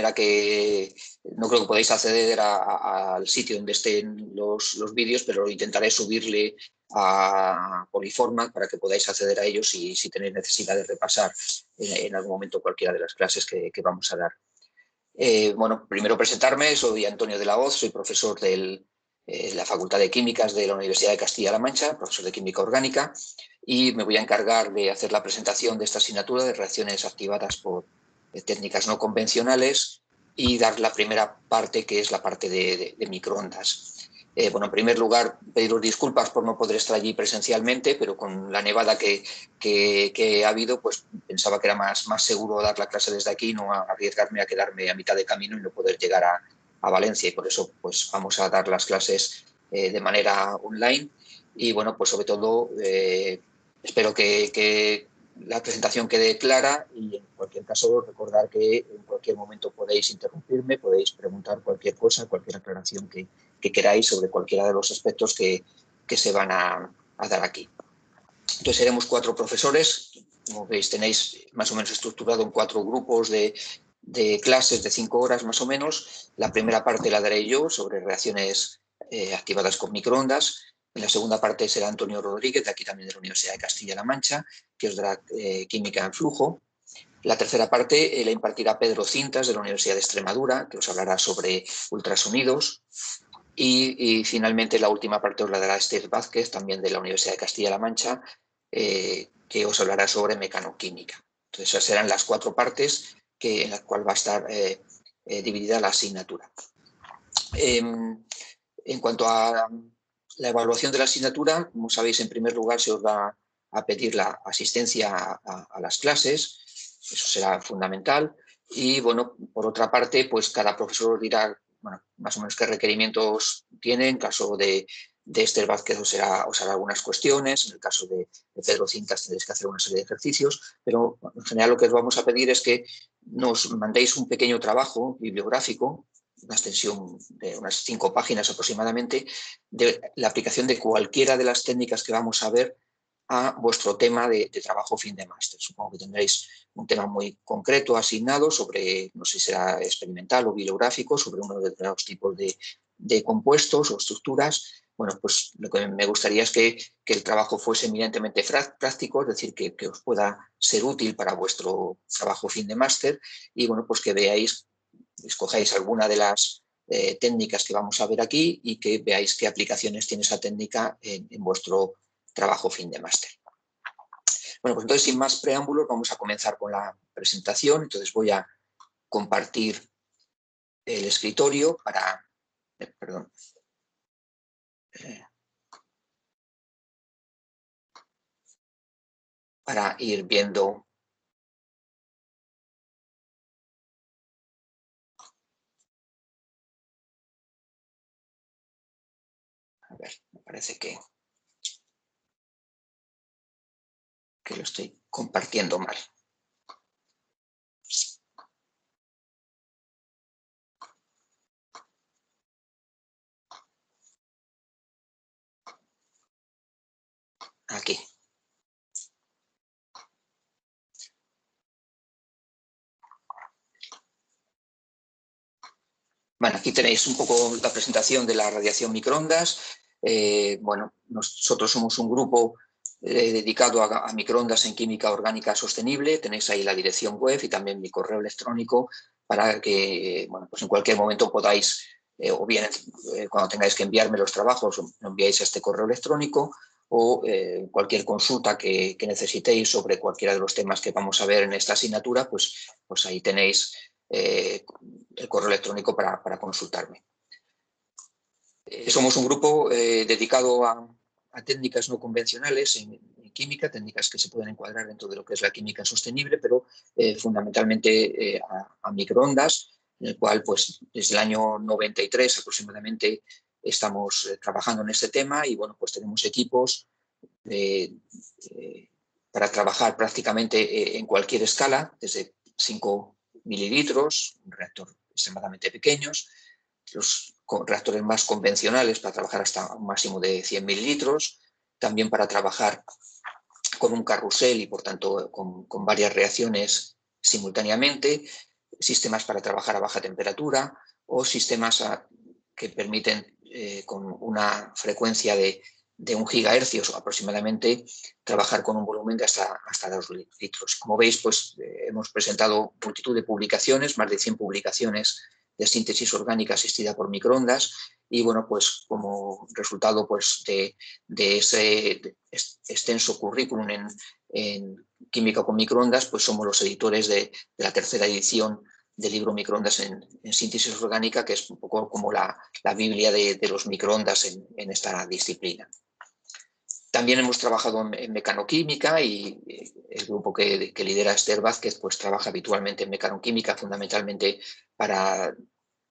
manera que no creo que podáis acceder al sitio donde estén los vídeos, pero intentaré subirle a Polyformat para que podáis acceder a ellos si tenéis necesidad de repasar en algún momento cualquiera de las clases que vamos a dar. Bueno, primero presentarme, soy Antonio de la Hoz, soy profesor de la Facultad de Químicas de la Universidad de Castilla-La Mancha, profesor de Química Orgánica, y me voy a encargar de hacer la presentación de esta asignatura de reacciones activadas por técnicas no convencionales y dar la primera parte, que es la parte de microondas. Bueno, en primer lugar, pediros disculpas por no poder estar allí presencialmente, pero con la nevada que ha habido, pues pensaba que era más seguro dar la clase desde aquí, no arriesgarme a quedarme a mitad de camino y no poder llegar a Valencia. Y por eso pues vamos a dar las clases de manera online. Y bueno, pues sobre todo espero que la presentación quede clara y en cualquier caso recordar que en cualquier momento podéis interrumpirme, podéis preguntar cualquier cosa, cualquier aclaración que queráis sobre cualquiera de los aspectos que se van a dar aquí. Entonces seremos 4 profesores, como veis tenéis más o menos estructurado en 4 grupos de clases de 5 horas más o menos. La primera parte la daré yo sobre reacciones activadas con microondas. En la segunda parte será Antonio Rodríguez, de aquí también de la Universidad de Castilla-La Mancha, que os dará química en flujo. La tercera parte la impartirá Pedro Cintas, de la Universidad de Extremadura, que os hablará sobre ultrasonidos. Y finalmente la última parte os la dará Esther Vázquez, también de la Universidad de Castilla-La Mancha, que os hablará sobre mecanoquímica. Entonces esas serán las 4 partes en las cuales va a estar dividida la asignatura. En cuanto a la evaluación de la asignatura, como sabéis, en primer lugar se os va a pedir la asistencia a las clases, eso será fundamental. Y bueno, por otra parte, pues cada profesor os dirá más o menos qué requerimientos tiene. En caso de Esther Vázquez os hará algunas cuestiones, en el caso de Pedro Cintas tendréis que hacer una serie de ejercicios, pero en general lo que os vamos a pedir es que nos mandéis un pequeño trabajo bibliográfico, una extensión de unas 5 páginas aproximadamente, de la aplicación de cualquiera de las técnicas que vamos a ver a vuestro tema de trabajo fin de máster. Supongo que tendréis un tema muy concreto asignado sobre, no sé si será experimental o bibliográfico, sobre uno de los tipos de compuestos o estructuras. Bueno, pues lo que me gustaría es que el trabajo fuese eminentemente práctico, es decir, que os pueda ser útil para vuestro trabajo fin de máster y bueno, pues que veáis, escogáis alguna de las técnicas que vamos a ver aquí y que veáis qué aplicaciones tiene esa técnica en vuestro trabajo fin de máster. Bueno, pues entonces sin más preámbulos vamos a comenzar con la presentación. Entonces voy a compartir el escritorio para ir viendo a ver, me parece que lo estoy compartiendo mal. Aquí. Bueno, aquí tenéis un poco la presentación de la radiación microondas. Bueno, nosotros somos un grupo dedicado a microondas en química orgánica sostenible. Tenéis ahí la dirección web y también mi correo electrónico para que bueno, pues en cualquier momento podáis, o bien cuando tengáis que enviarme los trabajos, lo enviáis a este correo electrónico o cualquier consulta que necesitéis sobre cualquiera de los temas que vamos a ver en esta asignatura, pues ahí tenéis el correo electrónico para consultarme. Somos un grupo dedicado a técnicas no convencionales en química, técnicas que se pueden encuadrar dentro de lo que es la química sostenible, pero fundamentalmente a microondas, en el cual pues desde el año 93 aproximadamente estamos trabajando en este tema y bueno, pues tenemos equipos para trabajar prácticamente en cualquier escala, desde 5 mililitros, un reactor extremadamente pequeños, los reactores más convencionales para trabajar hasta un máximo de 100 mililitros, también para trabajar con un carrusel y por tanto con varias reacciones simultáneamente, sistemas para trabajar a baja temperatura o sistemas que permiten con una frecuencia de 1 gigahercios aproximadamente trabajar con un volumen de hasta 2 litros. Como veis, pues hemos presentado multitud de publicaciones, más de 100 publicaciones de síntesis orgánica asistida por microondas, y bueno, pues como resultado pues, de ese extenso currículum en química con microondas, pues somos los editores de la tercera edición del libro Microondas en síntesis orgánica, que es un poco como la Biblia de los microondas en esta disciplina. También hemos trabajado en mecanoquímica, y el grupo que lidera Esther Vázquez pues trabaja habitualmente en mecanoquímica, fundamentalmente para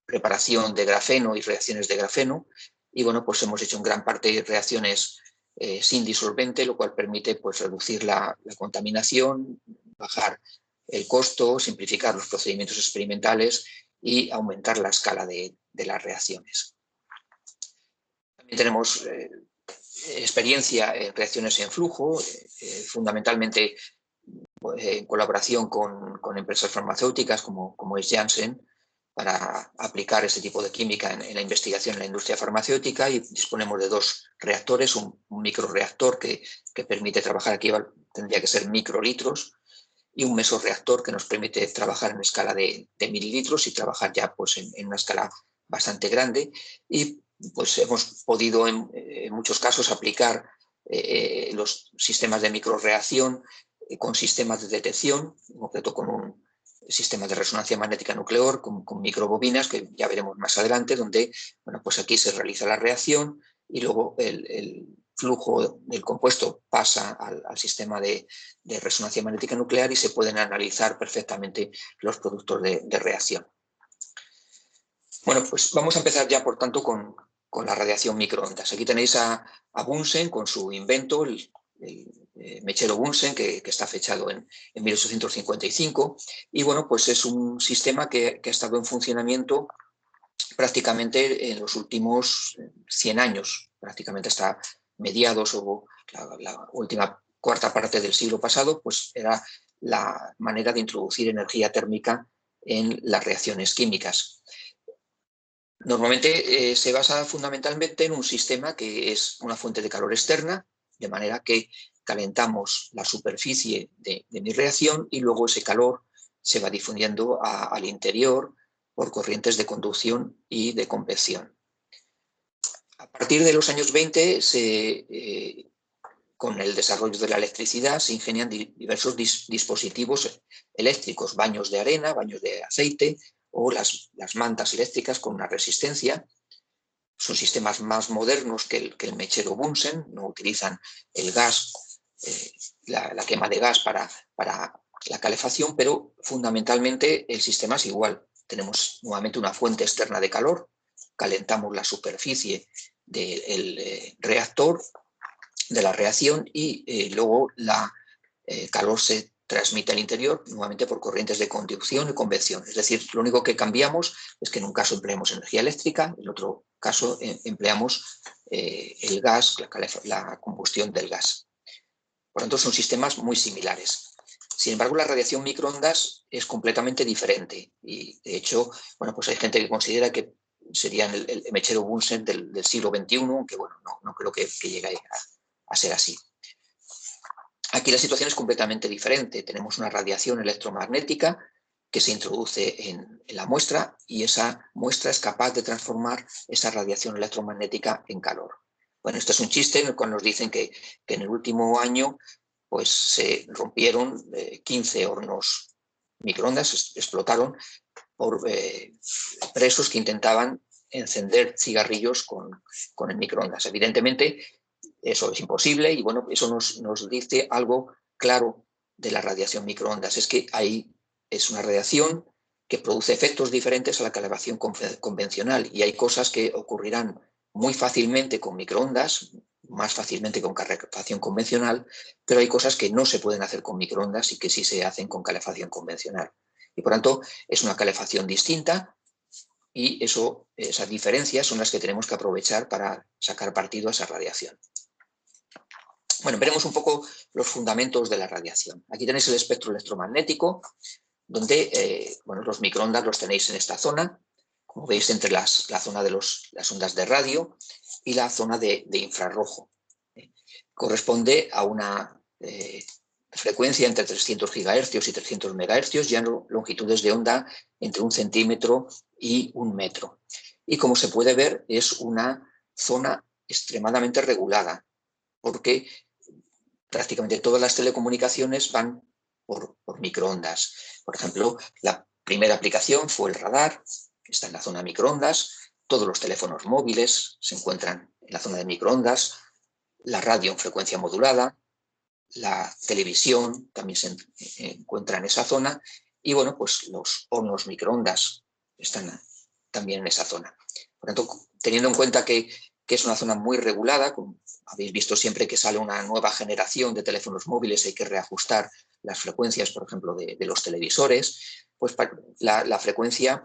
preparación de grafeno y reacciones de grafeno, y bueno, pues hemos hecho en gran parte reacciones sin disolvente, lo cual permite pues reducir la contaminación, bajar el costo, simplificar los procedimientos experimentales y aumentar la escala de las reacciones. También tenemos experiencia en reacciones en flujo, fundamentalmente en colaboración con empresas farmacéuticas como es Janssen, para aplicar este tipo de química en la investigación en la industria farmacéutica, y disponemos de 2 reactores, un microreactor que permite trabajar, aquí tendría que ser microlitros, y un mesorreactor que nos permite trabajar en escala de mililitros y trabajar ya pues, en una escala bastante grande, y pues hemos podido en muchos casos aplicar los sistemas de microreacción con sistemas de detección, en concreto con un sistema de resonancia magnética nuclear con microbobinas, que ya veremos más adelante, donde bueno, pues aquí se realiza la reacción y luego el flujo del compuesto pasa al sistema de resonancia magnética nuclear y se pueden analizar perfectamente los productos de reacción. Bueno, pues vamos a empezar ya, por tanto, con la radiación microondas. Aquí tenéis a Bunsen con su invento, el mechero Bunsen, que está fechado en 1855, y bueno, pues es un sistema que ha estado en funcionamiento prácticamente en los últimos 100 años, prácticamente hasta mediados o la última cuarta parte del siglo pasado, pues era la manera de introducir energía térmica en las reacciones químicas. Normalmente se basa fundamentalmente en un sistema que es una fuente de calor externa, de manera que calentamos la superficie de mi reacción y luego ese calor se va difundiendo al interior por corrientes de conducción y de convección. A partir de los años 20, con el desarrollo de la electricidad, se ingenian diversos dispositivos eléctricos, baños de arena, baños de aceite, o las mantas eléctricas con una resistencia. Son sistemas más modernos que el mechero Bunsen, no utilizan el gas, la quema de gas para la calefacción, pero fundamentalmente el sistema es igual. Tenemos nuevamente una fuente externa de calor, calentamos la superficie del reactor, de la reacción, y luego el calor se transmite al interior nuevamente por corrientes de conducción y convección. Es decir, lo único que cambiamos es que en un caso empleamos energía eléctrica, en el otro caso empleamos el gas, la combustión del gas. Por lo tanto, son sistemas muy similares. Sin embargo, la radiación microondas es completamente diferente, y de hecho, bueno, pues hay gente que considera que serían el mechero Bunsen del siglo XXI, aunque bueno, no creo que llegue a ser así. Aquí la situación es completamente diferente. Tenemos una radiación electromagnética que se introduce en la muestra, y esa muestra es capaz de transformar esa radiación electromagnética en calor. Bueno, esto es un chiste en el cual nos dicen que en el último año pues, se rompieron 15 hornos microondas, explotaron por presos que intentaban encender cigarrillos con el microondas. Evidentemente, eso es imposible, y bueno, eso nos dice algo claro de la radiación microondas. Es que ahí es una radiación que produce efectos diferentes a la calefacción convencional, y hay cosas que ocurrirán muy fácilmente con microondas, más fácilmente con calefacción convencional, pero hay cosas que no se pueden hacer con microondas y que sí se hacen con calefacción convencional. Y por tanto, es una calefacción distinta, y esas diferencias son las que tenemos que aprovechar para sacar partido a esa radiación. Bueno, veremos un poco los fundamentos de la radiación. Aquí tenéis el espectro electromagnético. donde bueno, los microondas los tenéis en esta zona, como veis, entre la zona de las ondas de radio y la zona de infrarrojo. Corresponde a una frecuencia entre 300 GHz y 300 MHz, ya longitudes de onda entre 1 centímetro y 1 metro. Y como se puede ver, es una zona extremadamente regulada, porque prácticamente todas las telecomunicaciones van por microondas. Por ejemplo, la primera aplicación fue el radar, que está en la zona de microondas. Todos los teléfonos móviles se encuentran en la zona de microondas. La radio en frecuencia modulada, la televisión también se encuentra en esa zona. Y bueno, pues los hornos microondas están también en esa zona. Por lo tanto, teniendo en cuenta que es una zona muy regulada, como habéis visto, siempre que sale una nueva generación de teléfonos móviles hay que reajustar las frecuencias, por ejemplo, de los televisores, pues la frecuencia,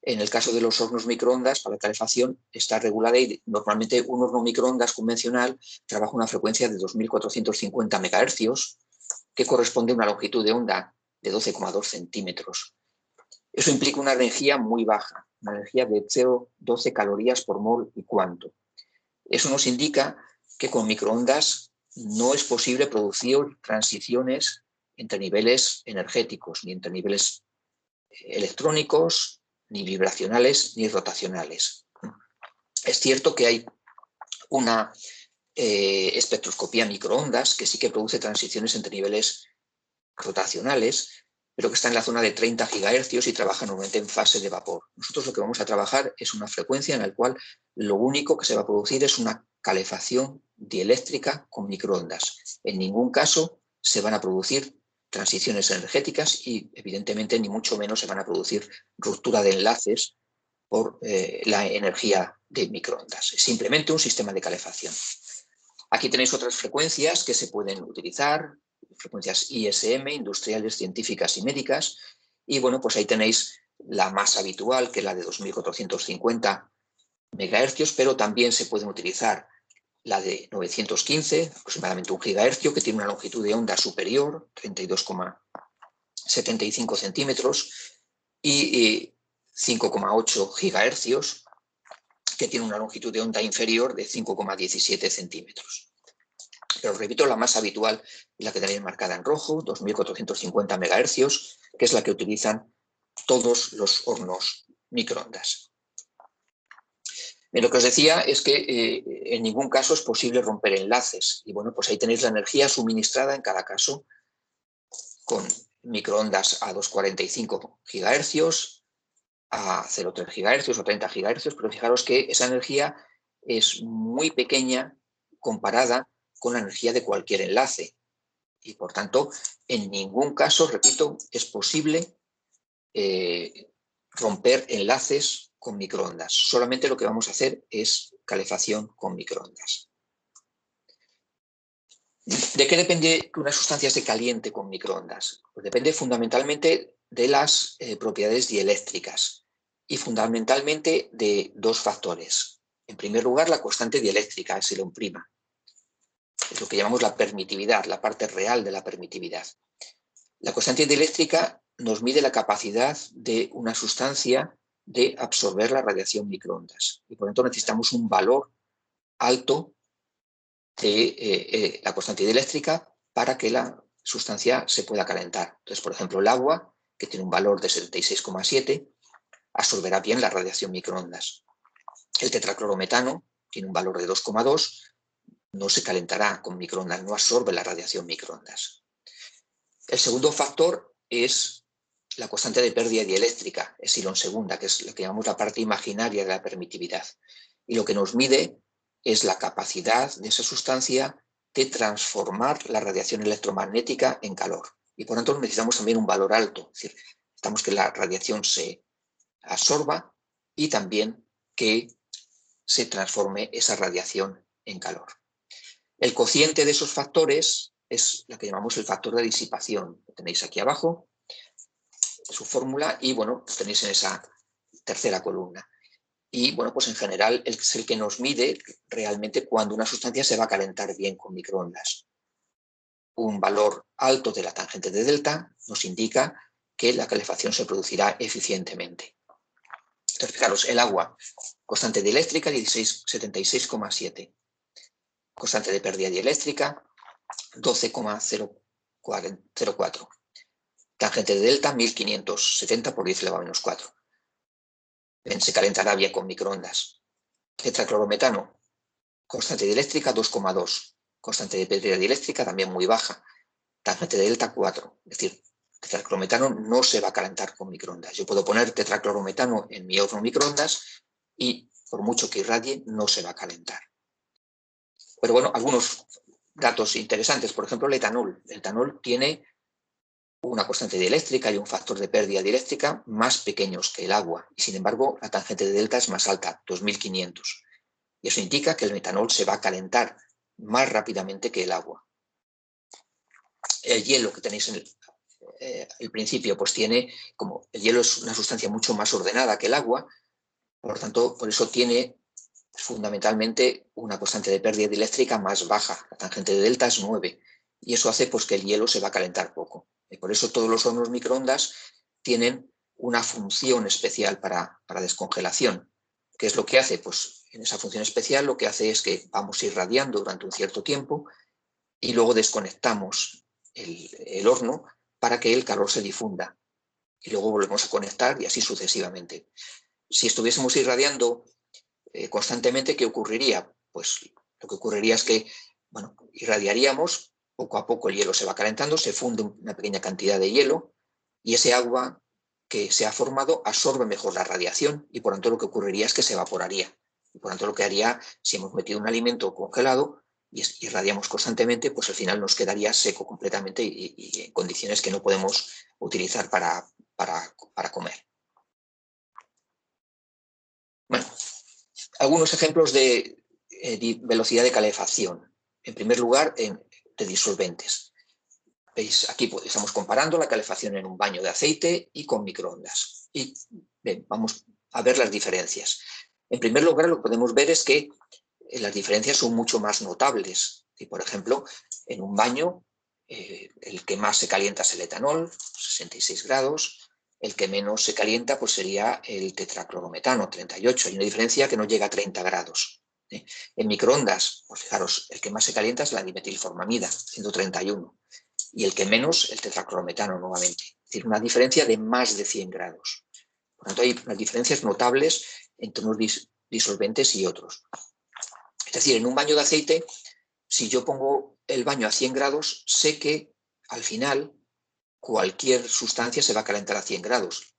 en el caso de los hornos microondas, para la calefacción, está regulada y normalmente un horno microondas convencional trabaja una frecuencia de 2.450 MHz, que corresponde a una longitud de onda de 12,2 centímetros. Eso implica una energía muy baja, una energía de 0,12 calorías por mol y cuanto. Eso nos indica que con microondas no es posible producir transiciones entre niveles energéticos, ni entre niveles electrónicos, ni vibracionales, ni rotacionales. Es cierto que hay una espectroscopía microondas que sí que produce transiciones entre niveles rotacionales, pero que está en la zona de 30 GHz y trabaja normalmente en fase de vapor. Nosotros lo que vamos a trabajar es una frecuencia en la cual lo único que se va a producir es una calefacción dieléctrica con microondas. En ningún caso se van a producir transiciones energéticas y, evidentemente, ni mucho menos se van a producir ruptura de enlaces por la energía de microondas. Es simplemente un sistema de calefacción. Aquí tenéis otras frecuencias que se pueden utilizar, frecuencias ISM, industriales, científicas y médicas, y bueno, pues ahí tenéis la más habitual, que es la de 2.450 MHz, pero también se pueden utilizar la de 915, aproximadamente 1 GHz, que tiene una longitud de onda superior, 32,75 centímetros, y 5,8 GHz, que tiene una longitud de onda inferior de 5,17 centímetros. Pero repito, la más habitual es la que tenéis marcada en rojo, 2.450 MHz, que es la que utilizan todos los hornos microondas. Lo que os decía es que en ningún caso es posible romper enlaces. Y bueno, pues ahí tenéis la energía suministrada en cada caso con microondas a 245 GHz, a 0,3 GHz o 30 GHz, pero fijaros que esa energía es muy pequeña comparada con la energía de cualquier enlace. Y por tanto, en ningún caso, repito, es posible romper enlaces con microondas. Solamente lo que vamos a hacer es calefacción con microondas. ¿De qué depende que una sustancia se caliente con microondas? Pues depende fundamentalmente de las propiedades dieléctricas y fundamentalmente de dos factores. En primer lugar, la constante dieléctrica, epsilon prima. Es lo que llamamos la permitividad, la parte real de la permitividad. La constante dieléctrica nos mide la capacidad de una sustancia de absorber la radiación microondas y por lo tanto necesitamos un valor alto de la constante dieléctrica para que la sustancia se pueda calentar. Entonces, por ejemplo, el agua, que tiene un valor de 76,7, absorberá bien la radiación microondas. El tetraclorometano tiene un valor de 2,2, no se calentará con microondas, no absorbe la radiación microondas. El segundo factor es la constante de pérdida dieléctrica, epsilon segunda, que es lo que llamamos la parte imaginaria de la permitividad. Y lo que nos mide es la capacidad de esa sustancia de transformar la radiación electromagnética en calor. Y por lo tanto necesitamos también un valor alto, es decir, necesitamos que la radiación se absorba y también que se transforme esa radiación en calor. El cociente de esos factores es lo que llamamos el factor de disipación. Lo tenéis aquí abajo, su fórmula, y bueno, lo tenéis en esa tercera columna. Y bueno, pues en general es el que nos mide realmente cuando una sustancia se va a calentar bien con microondas. Un valor alto de la tangente de delta nos indica que la calefacción se producirá eficientemente. Entonces, fijaros, el agua, constante dieléctrica 76,7. Constante de pérdida dieléctrica 12,04. Tangente de delta 1570 por 10 elevado a menos 4. Se calentará bien con microondas. Tetraclorometano, constante dieléctrica 2,2. Constante de pérdida dieléctrica también muy baja. Tangente de delta 4. Es decir, tetraclorometano no se va a calentar con microondas. Yo puedo poner tetraclorometano en mi horno microondas y por mucho que irradie no se va a calentar. Pero bueno, algunos datos interesantes. Por ejemplo, el etanol. El etanol tiene una constante dieléctrica y un factor de pérdida dieléctrica más pequeños que el agua. Y sin embargo, la tangente de delta es más alta, 2500. Y eso indica que el metanol se va a calentar más rápidamente que el agua. El hielo que tenéis en el principio, pues tiene, como el hielo es una sustancia mucho más ordenada que el agua, por lo tanto, por eso tiene fundamentalmente una constante de pérdida dieléctrica más baja. La tangente de delta es 9 y eso hace pues, que el hielo se va a calentar poco. Y por eso todos los hornos microondas tienen una función especial para descongelación. ¿Qué es lo que hace? Pues en esa función especial lo que hace es que vamos irradiando durante un cierto tiempo y luego desconectamos el horno para que el calor se difunda. Y luego volvemos a conectar y así sucesivamente. Si estuviésemos irradiando constantemente, ¿qué ocurriría? Pues lo que ocurriría es que, bueno, irradiaríamos, poco a poco el hielo se va calentando, se funde una pequeña cantidad de hielo y ese agua que se ha formado absorbe mejor la radiación y por tanto lo que ocurriría es que se evaporaría. Y por tanto lo que haría, si hemos metido un alimento congelado y irradiamos constantemente, pues al final nos quedaría seco completamente y en condiciones que no podemos utilizar para comer. Bueno, algunos ejemplos de velocidad de calefacción. En primer lugar, de disolventes. ¿Veis? Aquí estamos comparando la calefacción en un baño de aceite y con microondas. Y bien, vamos a ver las diferencias. En primer lugar, lo que podemos ver es que las diferencias son mucho más notables. Y, por ejemplo, en un baño, el que más se calienta es el etanol, 66 grados. El que menos se calienta pues sería el tetraclorometano, 38. Hay una diferencia que no llega a 30 grados. En microondas, pues fijaros, el que más se calienta es la dimetilformamida, 131. Y el que menos, el tetraclorometano nuevamente. Es decir, una diferencia de más de 100 grados. Por lo tanto, hay unas diferencias notables entre unos disolventes y otros. Es decir, en un baño de aceite, si yo pongo el baño a 100 grados, sé que al final cualquier sustancia se va a calentar a 100 grados.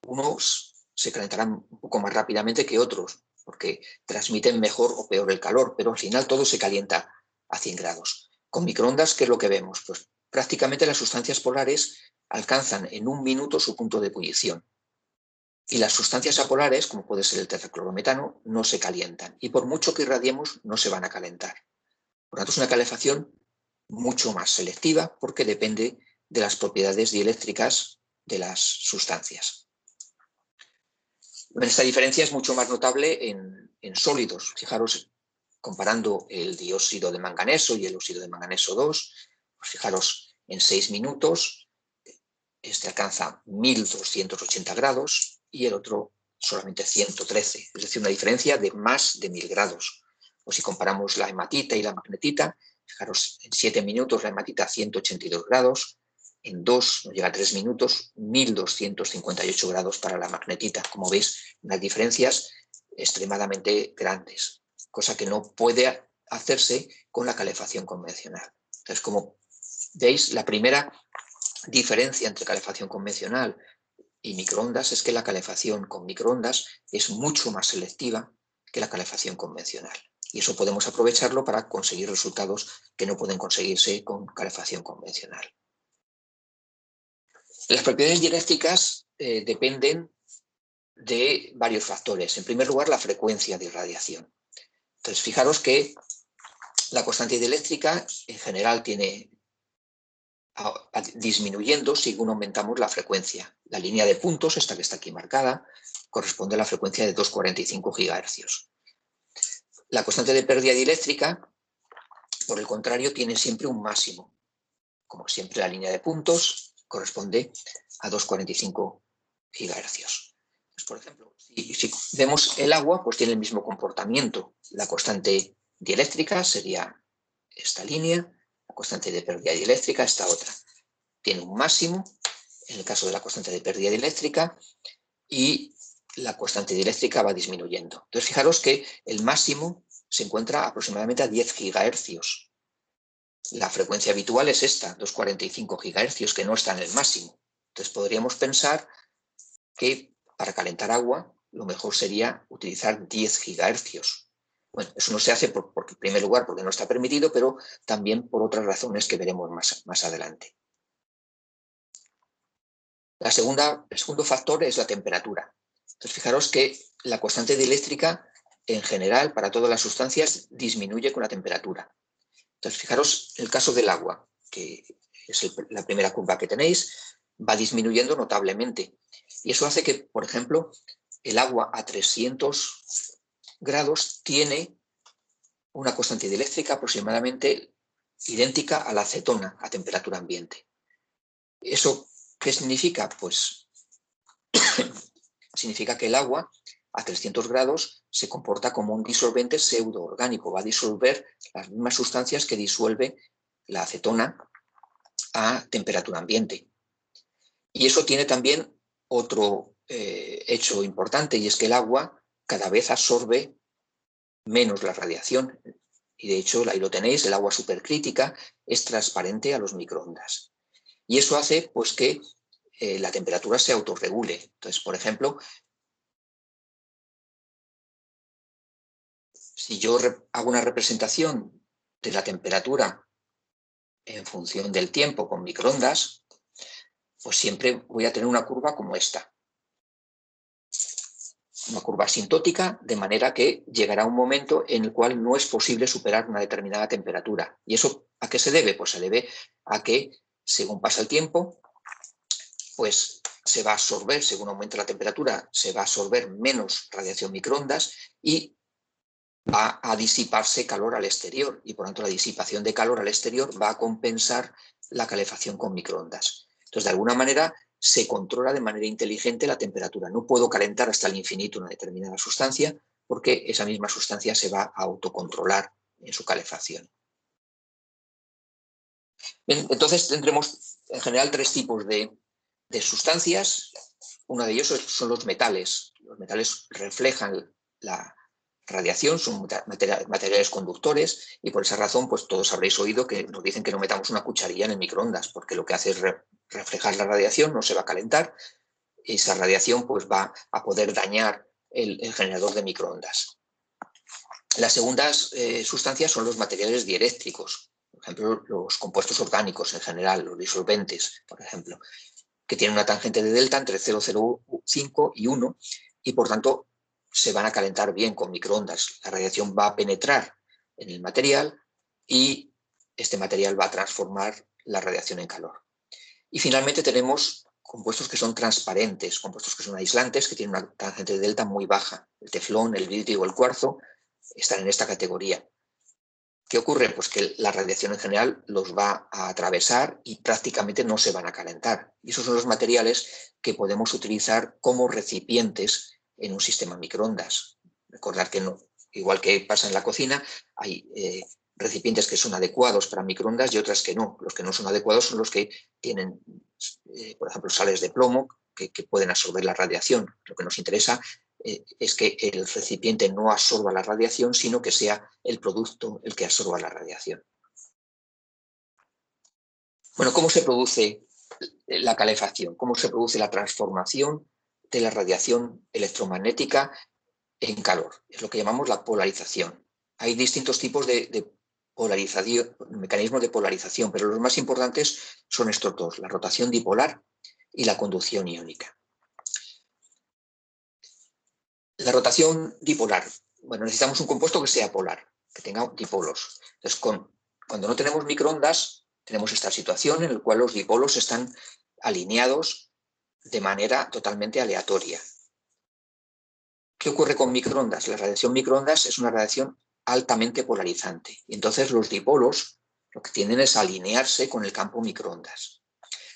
Unos se calentarán un poco más rápidamente que otros, porque transmiten mejor o peor el calor, pero al final todo se calienta a 100 grados. Con microondas, ¿qué es lo que vemos? Pues prácticamente las sustancias polares alcanzan en un minuto su punto de ebullición. Y las sustancias apolares, como puede ser el tetraclorometano, no se calientan. Y por mucho que irradiemos, no se van a calentar. Por lo tanto, es una calefacción mucho más selectiva porque depende de las propiedades dieléctricas de las sustancias. Esta diferencia es mucho más notable en sólidos. Fijaros, comparando el dióxido de manganeso y el óxido de manganeso 2, pues fijaros, en 6 minutos este alcanza 1280 grados y el otro solamente 113, es decir, una diferencia de más de 1000 grados. O si comparamos la hematita y la magnetita, fijaros, en 7 minutos la hematita a 182 grados, en 2, no llega a 3 minutos, 1258 grados para la magnetita. Como veis, unas diferencias extremadamente grandes, cosa que no puede hacerse con la calefacción convencional. Entonces, como veis, la primera diferencia entre calefacción convencional y microondas es que la calefacción con microondas es mucho más selectiva que la calefacción convencional. Y eso podemos aprovecharlo para conseguir resultados que no pueden conseguirse con calefacción convencional. Las propiedades dieléctricas dependen de varios factores. En primer lugar, la frecuencia de irradiación. Entonces, fijaros que la constante dieléctrica en general tiene disminuyendo según aumentamos la frecuencia. La línea de puntos, esta que está aquí marcada, corresponde a la frecuencia de 245 GHz. La constante de pérdida dieléctrica, por el contrario, tiene siempre un máximo. Como siempre, la línea de puntos corresponde a 245 gigahercios. Pues, por ejemplo, si vemos el agua, pues tiene el mismo comportamiento. La constante dieléctrica sería esta línea, la constante de pérdida dieléctrica esta otra. Tiene un máximo, en el caso de la constante de pérdida dieléctrica, y la constante dieléctrica va disminuyendo. Entonces, fijaros que el máximo se encuentra aproximadamente a 10 gigahercios. La frecuencia habitual es esta, 245 gigahercios, que no está en el máximo. Entonces, podríamos pensar que para calentar agua lo mejor sería utilizar 10 gigahercios. Bueno, eso no se hace en primer lugar porque no está permitido, pero también por otras razones que veremos más adelante. El segundo factor es la temperatura. Entonces, fijaros que la constante dieléctrica en general para todas las sustancias disminuye con la temperatura. Entonces, fijaros el caso del agua, que es la primera curva que tenéis, va disminuyendo notablemente. Y eso hace que, por ejemplo, el agua a 300 grados tiene una constante dieléctrica aproximadamente idéntica a la acetona a temperatura ambiente. ¿Eso qué significa? Pues significa que el agua a 300 grados se comporta como un disolvente pseudoorgánico, va a disolver las mismas sustancias que disuelve la acetona a temperatura ambiente. Y eso tiene también otro hecho importante, y es que el agua cada vez absorbe menos la radiación. Y de hecho, ahí lo tenéis, el agua supercrítica es transparente a los microondas. Y eso hace pues, que la temperatura se autorregule. Entonces, por ejemplo, si yo hago una representación de la temperatura en función del tiempo con microondas, pues siempre voy a tener una curva como esta. Una curva asintótica, de manera que llegará un momento en el cual no es posible superar una determinada temperatura. ¿Y eso a qué se debe? Pues se debe a que, según pasa el tiempo, pues se va a absorber, según aumenta la temperatura, se va a absorber menos radiación microondas y va a disiparse calor al exterior. Y por lo tanto la disipación de calor al exterior va a compensar la calefacción con microondas. Entonces, de alguna manera, se controla de manera inteligente la temperatura. No puedo calentar hasta el infinito una determinada sustancia porque esa misma sustancia se va a autocontrolar en su calefacción. Bien, entonces tendremos en general tres tipos de sustancias. Uno de ellos son los metales. Los metales reflejan la radiación, son materiales conductores y por esa razón pues todos habréis oído que nos dicen que no metamos una cucharilla en el microondas porque lo que hace es reflejar la radiación, no se va a calentar y esa radiación pues va a poder dañar el generador de microondas. Las segundas sustancias son los materiales dieléctricos, por ejemplo los compuestos orgánicos en general, los disolventes, por ejemplo, que tienen una tangente de delta entre 0,05 y 1 y por tanto se van a calentar bien con microondas. La radiación va a penetrar en el material y este material va a transformar la radiación en calor. Y finalmente tenemos compuestos que son transparentes, compuestos que son aislantes, que tienen una tangente de delta muy baja. El teflón, el vidrio o el cuarzo están en esta categoría. ¿Qué ocurre? Pues que la radiación en general los va a atravesar y prácticamente no se van a calentar. Y esos son los materiales que podemos utilizar como recipientes en un sistema microondas. Recordad que no, igual que pasa en la cocina, hay recipientes que son adecuados para microondas y otras que no. Los que no son adecuados son los que tienen, por ejemplo, sales de plomo que pueden absorber la radiación. Lo que nos interesa es que el recipiente no absorba la radiación, sino que sea el producto el que absorba la radiación. Bueno, ¿cómo se produce la calefacción? ¿Cómo se produce la transformación de la radiación electromagnética en calor? Es lo que llamamos la polarización. Hay distintos tipos de polarización, mecanismos de polarización, pero los más importantes son estos dos, la rotación dipolar y la conducción iónica. La rotación dipolar. Bueno, necesitamos un compuesto que sea polar, que tenga dipolos. Entonces, cuando no tenemos microondas, tenemos esta situación en la cual los dipolos están alineados de manera totalmente aleatoria. ¿Qué ocurre con microondas? La radiación microondas es una radiación altamente polarizante. Y entonces los dipolos lo que tienden es a alinearse con el campo microondas.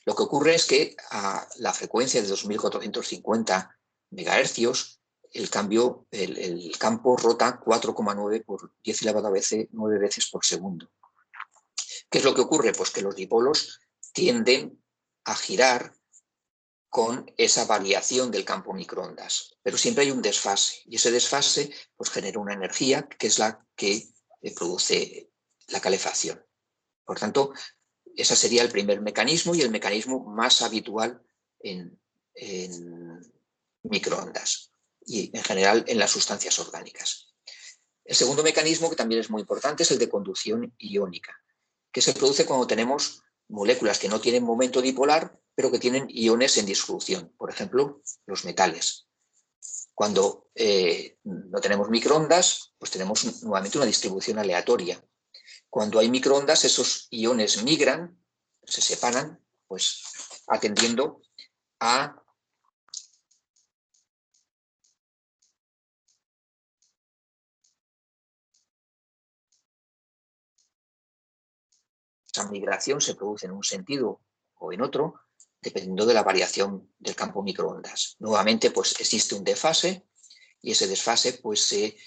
Lo que ocurre es que a la frecuencia de 2450 MHz, el campo rota 4,9 por 10 elevado a 9 veces por segundo. ¿Qué es lo que ocurre? Pues que los dipolos tienden a girar con esa variación del campo microondas, pero siempre hay un desfase, y ese desfase pues, genera una energía que es la que produce la calefacción. Por tanto, ese sería el primer mecanismo y el mecanismo más habitual en microondas y en general en las sustancias orgánicas. El segundo mecanismo, que también es muy importante, es el de conducción iónica, que se produce cuando tenemos moléculas que no tienen momento dipolar, pero que tienen iones en disolución, por ejemplo, los metales. Cuando no tenemos microondas, pues tenemos nuevamente una distribución aleatoria. Cuando hay microondas, esos iones migran, se separan, pues atendiendo a esa migración se produce en un sentido o en otro, dependiendo de la variación del campo microondas. Nuevamente, pues existe un desfase y ese desfase pues, se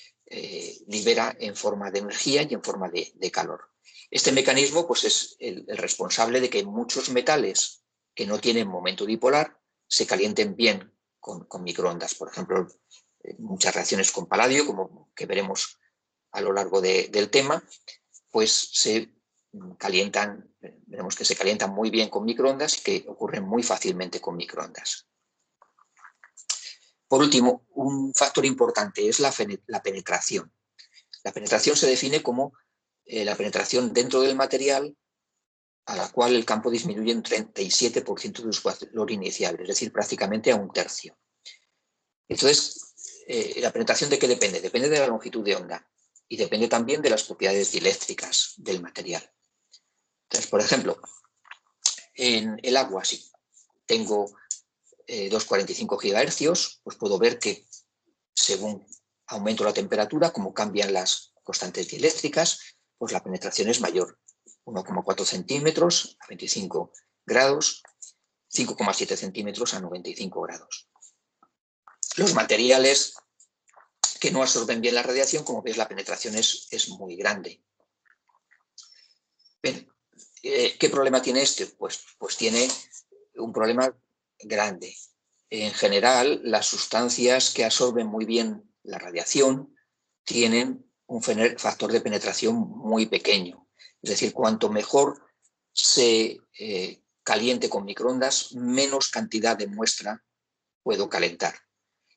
libera en forma de energía y en forma de calor. Este mecanismo pues, es el responsable de que muchos metales que no tienen momento dipolar se calienten bien con microondas. Por ejemplo, muchas reacciones con paladio, como que veremos a lo largo del tema, pues se calientan, veremos que se calientan muy bien con microondas y que ocurren muy fácilmente con microondas. Por último, un factor importante es la penetración. La penetración se define como la penetración dentro del material a la cual el campo disminuye en 37% de su valor inicial, es decir, prácticamente a un tercio. Entonces, ¿la penetración de qué depende? Depende de la longitud de onda y depende también de las propiedades dieléctricas del material. Entonces, por ejemplo, en el agua, si tengo 2,45 GHz, pues puedo ver que según aumento la temperatura, como cambian las constantes dieléctricas, pues la penetración es mayor. 1,4 centímetros a 25 grados, 5,7 centímetros a 95 grados. Los materiales que no absorben bien la radiación, como veis, la penetración es muy grande. Bien, ¿qué problema tiene este? Pues tiene un problema grande. En general, las sustancias que absorben muy bien la radiación tienen un factor de penetración muy pequeño. Es decir, cuanto mejor se caliente con microondas, menos cantidad de muestra puedo calentar.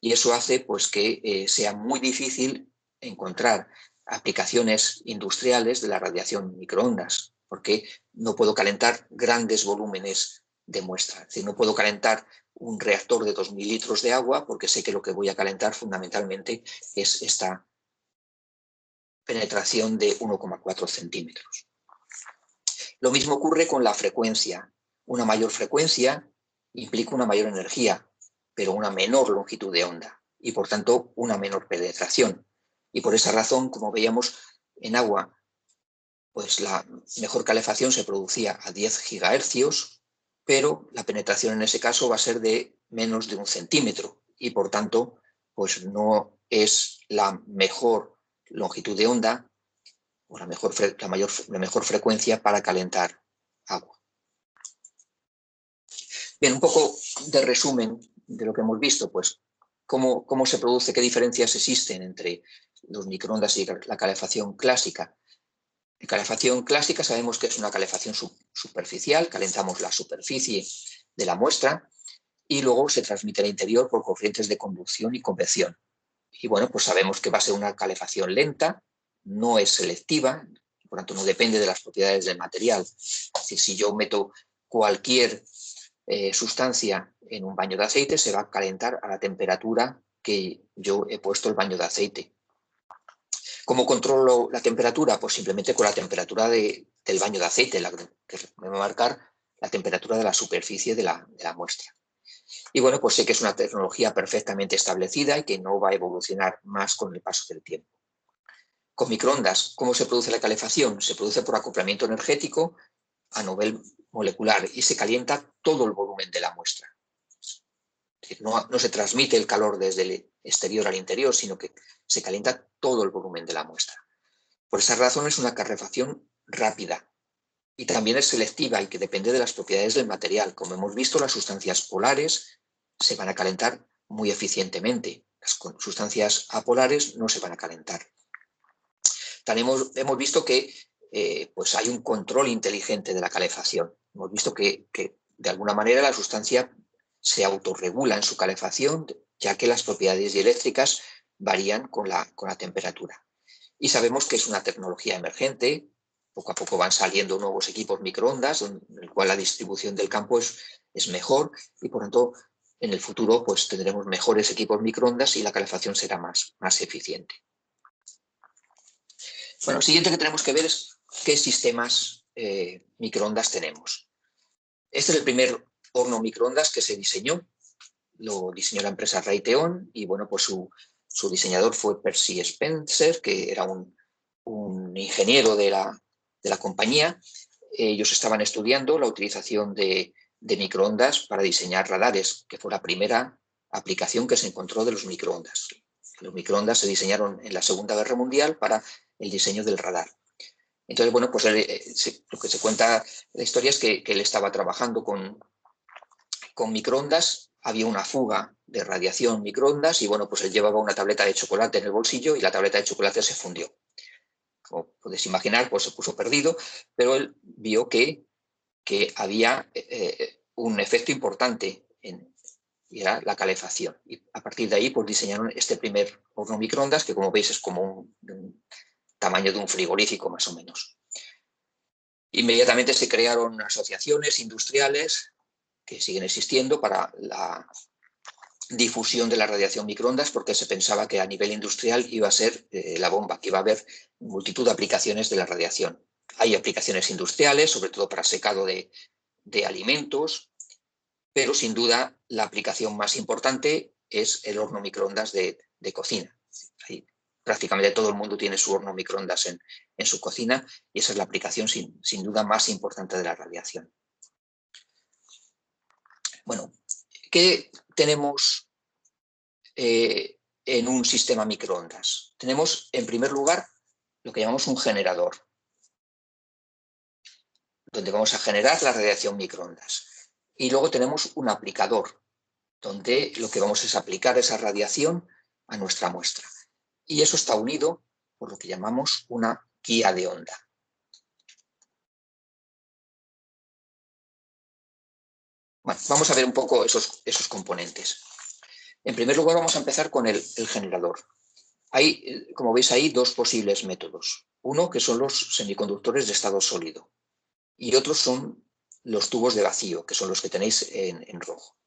Y eso hace pues, que sea muy difícil encontrar aplicaciones industriales de la radiación microondas, porque no puedo calentar grandes volúmenes de muestra. Es decir, no puedo calentar un reactor de 2000 litros de agua porque sé que lo que voy a calentar fundamentalmente es esta penetración de 1,4 centímetros. Lo mismo ocurre con la frecuencia. Una mayor frecuencia implica una mayor energía, pero una menor longitud de onda y, por tanto, una menor penetración. Y por esa razón, como veíamos en agua, pues la mejor calefacción se producía a 10 GHz, pero la penetración en ese caso va a ser de menos de 1 centímetro y, por tanto, pues no es la mejor longitud de onda o la mejor frecuencia para calentar agua. Bien, un poco de resumen de lo que hemos visto, pues cómo se produce, qué diferencias existen entre los microondas y la calefacción clásica. En calefacción clásica sabemos que es una calefacción superficial, calentamos la superficie de la muestra y luego se transmite al interior por corrientes de conducción y convección. Y bueno, pues sabemos que va a ser una calefacción lenta, no es selectiva, por lo tanto no depende de las propiedades del material. Es decir, si yo meto cualquier sustancia en un baño de aceite, se va a calentar a la temperatura que yo he puesto el baño de aceite. ¿Cómo controlo la temperatura? Pues simplemente con la temperatura del baño de aceite, que me va a marcar la temperatura de la superficie de la muestra. Y bueno, pues sé que es una tecnología perfectamente establecida y que no va a evolucionar más con el paso del tiempo. Con microondas, ¿cómo se produce la calefacción? Se produce por acoplamiento energético a nivel molecular y se calienta todo el volumen de la muestra. No se transmite el calor desde el exterior al interior, sino que se calienta todo el volumen de la muestra. Por esa razón es una calefacción rápida y también es selectiva y que depende de las propiedades del material. Como hemos visto, las sustancias polares se van a calentar muy eficientemente. Las sustancias apolares no se van a calentar. También hemos visto que pues hay un control inteligente de la calefacción. Hemos visto que de alguna manera la sustancia se autorregula en su calefacción, ya que las propiedades dieléctricas varían con la temperatura. Y sabemos que es una tecnología emergente. Poco a poco van saliendo nuevos equipos microondas, en el cual la distribución del campo es mejor y por tanto en el futuro pues tendremos mejores equipos microondas y la calefacción será más eficiente. Bueno, lo siguiente que tenemos que ver es qué sistemas microondas tenemos. Este es el primer horno microondas que se diseñó. Lo diseñó la empresa Raytheon y bueno, pues su diseñador fue Percy Spencer, que era un ingeniero de la compañía. Ellos estaban estudiando la utilización de microondas para diseñar radares, que fue la primera aplicación que se encontró de los microondas. Los microondas se diseñaron en la Segunda Guerra Mundial para el diseño del radar. Entonces, bueno, pues lo que se cuenta en la historia es que él estaba trabajando con microondas, había una fuga de radiación microondas y bueno, pues él llevaba una tableta de chocolate en el bolsillo y la tableta de chocolate se fundió. Como podéis imaginar, pues se puso perdido, pero él vio que había un efecto importante y era la calefacción. Y a partir de ahí pues diseñaron este primer horno microondas que, como veis, es como un tamaño de un frigorífico más o menos. Inmediatamente se crearon asociaciones industriales que siguen existiendo para la difusión de la radiación microondas, porque se pensaba que a nivel industrial iba a ser la bomba, que iba a haber multitud de aplicaciones de la radiación. Hay aplicaciones industriales, sobre todo para secado de alimentos, pero sin duda la aplicación más importante es el horno microondas de cocina. Ahí prácticamente todo el mundo tiene su horno microondas en su cocina y esa es la aplicación sin duda más importante de la radiación. Bueno, ¿qué tenemos en un sistema microondas? Tenemos, en primer lugar, lo que llamamos un generador, donde vamos a generar la radiación microondas. Y luego tenemos un aplicador, donde lo que vamos es aplicar esa radiación a nuestra muestra. Y eso está unido por lo que llamamos una guía de onda. Bueno, vamos a ver un poco esos componentes. En primer lugar, vamos a empezar con el generador. Hay, como veis ahí, dos posibles métodos. Uno, que son los semiconductores de estado sólido, y otros son los tubos de vacío, que son los que tenéis en rojo.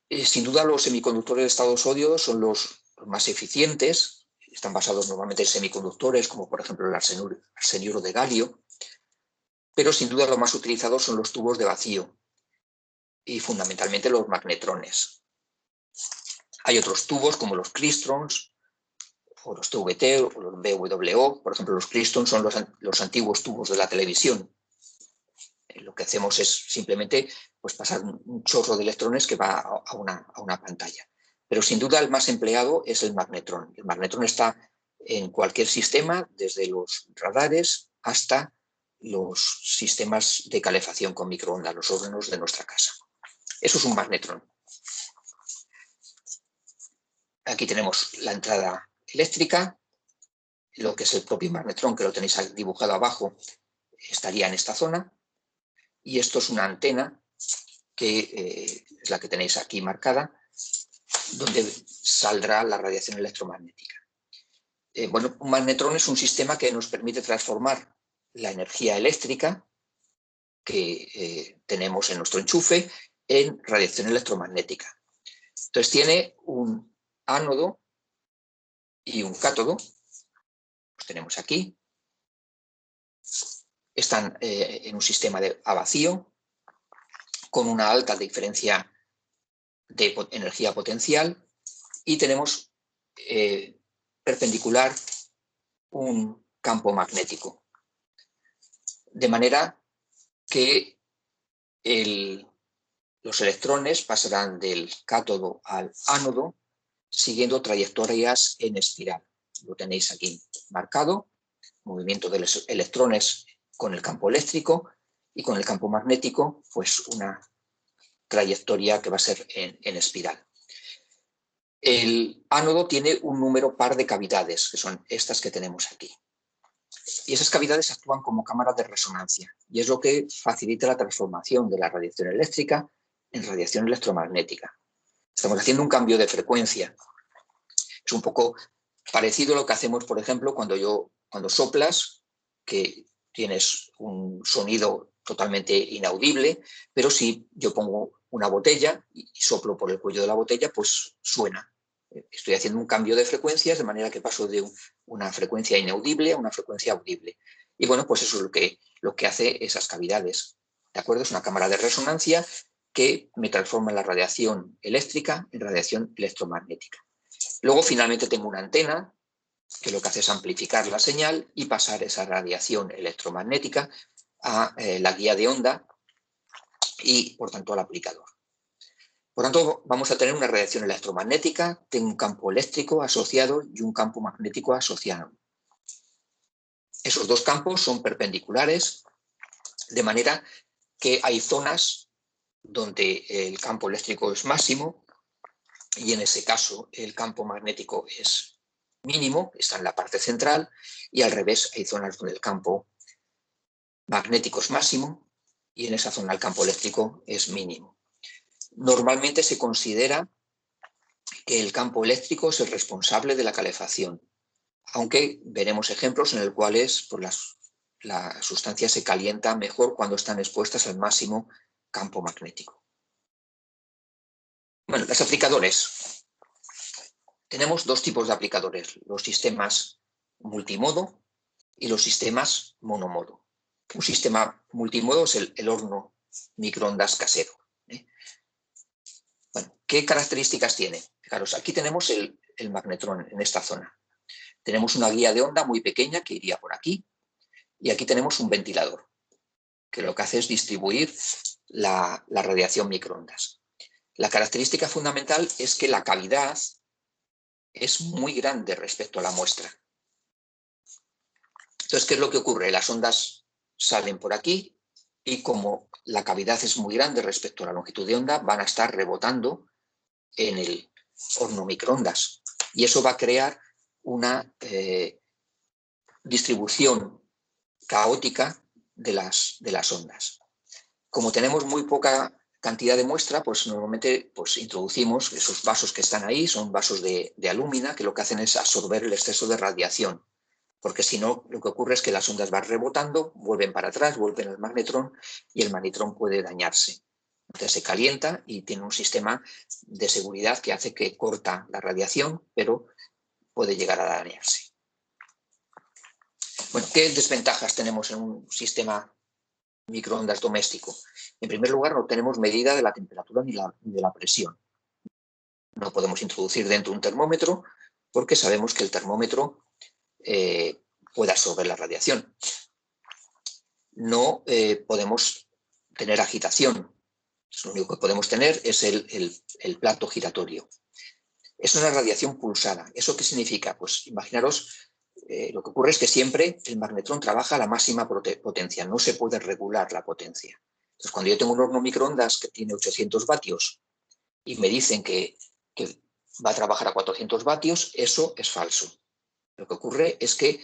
Sin duda, los semiconductores de estado sólido son los más eficientes. Están basados normalmente en semiconductores, como por ejemplo el arseniuro de galio, pero sin duda lo más utilizado son los tubos de vacío y fundamentalmente los magnetrones. Hay otros tubos como los clystrons, o los TVT, o los BWO. Por ejemplo, los clystrons son los antiguos tubos de la televisión. Lo que hacemos es simplemente pues, pasar un chorro de electrones que va a una pantalla. Pero sin duda el más empleado es el magnetrón. El magnetrón está en cualquier sistema, desde los radares hasta los sistemas de calefacción con microondas, los hornos de nuestra casa. Eso es un magnetrón. Aquí tenemos la entrada eléctrica, lo que es el propio magnetrón, que lo tenéis dibujado abajo, estaría en esta zona. Y esto es una antena, que es la que tenéis aquí marcada, donde saldrá la radiación electromagnética. Bueno, un magnetrón es un sistema que nos permite transformar la energía eléctrica que tenemos en nuestro enchufe en radiación electromagnética. Entonces tiene un ánodo y un cátodo, los tenemos aquí. Están en un sistema a vacío, con una alta diferencia de energía potencial, y tenemos perpendicular un campo magnético. De manera que los electrones pasarán del cátodo al ánodo siguiendo trayectorias en espiral. Lo tenéis aquí marcado, movimiento de los electrones con el campo eléctrico y con el campo magnético, pues una trayectoria que va a ser en espiral. El ánodo tiene un número par de cavidades, que son estas que tenemos aquí. Y esas cavidades actúan como cámaras de resonancia y es lo que facilita la transformación de la radiación eléctrica en radiación electromagnética. Estamos haciendo un cambio de frecuencia. Es un poco parecido a lo que hacemos, por ejemplo, cuando soplas, que tienes un sonido totalmente inaudible, pero si yo pongo una botella y soplo por el cuello de la botella, pues suena. Estoy haciendo un cambio de frecuencias de manera que paso de una frecuencia inaudible a una frecuencia audible. Y bueno, pues eso es lo que hace esas cavidades. ¿De acuerdo? Es una cámara de resonancia que me transforma la radiación eléctrica en radiación electromagnética. Luego finalmente tengo una antena que lo que hace es amplificar la señal y pasar esa radiación electromagnética a la guía de onda y por tanto al aplicador. Por tanto, vamos a tener una radiación electromagnética, tengo un campo eléctrico asociado y un campo magnético asociado. Esos dos campos son perpendiculares, de manera que hay zonas donde el campo eléctrico es máximo y en ese caso el campo magnético es mínimo, está en la parte central, y al revés hay zonas donde el campo magnético es máximo y en esa zona el campo eléctrico es mínimo. Normalmente se considera que el campo eléctrico es el responsable de la calefacción, aunque veremos ejemplos en los cuales pues, la sustancia se calienta mejor cuando están expuestas al máximo campo magnético. Bueno, los aplicadores. Tenemos dos tipos de aplicadores, los sistemas multimodo y los sistemas monomodo. Un sistema multimodo es el horno microondas casero. Bueno, ¿qué características tiene? Fijaros, aquí tenemos el magnetrón en esta zona. Tenemos una guía de onda muy pequeña que iría por aquí y aquí tenemos un ventilador que lo que hace es distribuir la radiación microondas. La característica fundamental es que la cavidad es muy grande respecto a la muestra. Entonces, ¿qué es lo que ocurre? Las ondas salen por aquí y como la cavidad es muy grande respecto a la longitud de onda, van a estar rebotando en el horno microondas. Y eso va a crear una distribución caótica de las ondas. Como tenemos muy poca cantidad de muestra, pues normalmente pues, introducimos esos vasos que están ahí, son vasos de alúmina, que lo que hacen es absorber el exceso de radiación. Porque si no, lo que ocurre es que las ondas van rebotando, vuelven para atrás, vuelven al magnetrón y el magnetrón puede dañarse. Entonces se calienta y tiene un sistema de seguridad que hace que corta la radiación, pero puede llegar a dañarse. Bueno, ¿qué desventajas tenemos en un sistema microondas doméstico? En primer lugar, no tenemos medida de la temperatura ni de la presión. No podemos introducir dentro un termómetro porque sabemos que el termómetro puede absorber la radiación. No podemos tener agitación. Lo único que podemos tener es el plato giratorio. Es una radiación pulsada. ¿Eso qué significa? Pues imaginaros, lo que ocurre es que siempre el magnetrón trabaja a la máxima potencia, no se puede regular la potencia. Entonces, cuando yo tengo un horno microondas que tiene 800 vatios y me dicen que va a trabajar a 400 vatios, eso es falso. Lo que ocurre es que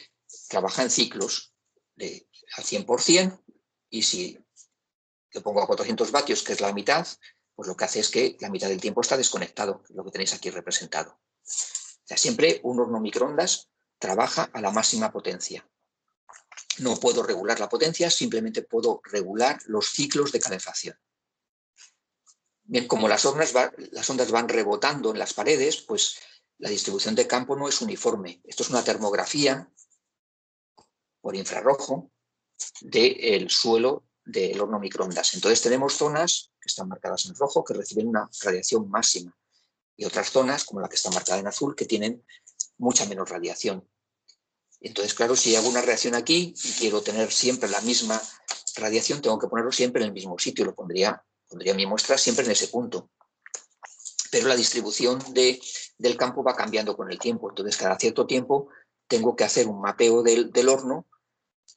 trabaja en ciclos al 100% y si le pongo a 400 vatios, que es la mitad, pues lo que hace es que la mitad del tiempo está desconectado, lo que tenéis aquí representado. O sea, siempre un horno microondas trabaja a la máxima potencia. No puedo regular la potencia, simplemente puedo regular los ciclos de calefacción. Bien, como las ondas van rebotando en las paredes, pues la distribución de campo no es uniforme. Esto es una termografía por infrarrojo del suelo del horno microondas. Entonces tenemos zonas que están marcadas en rojo que reciben una radiación máxima y otras zonas, como la que está marcada en azul, que tienen mucha menos radiación. Entonces, claro, si hago una reacción aquí y quiero tener siempre la misma radiación tengo que ponerlo siempre en el mismo sitio, pondría mi muestra siempre en ese punto. Pero la distribución del campo va cambiando con el tiempo, entonces cada cierto tiempo tengo que hacer un mapeo del horno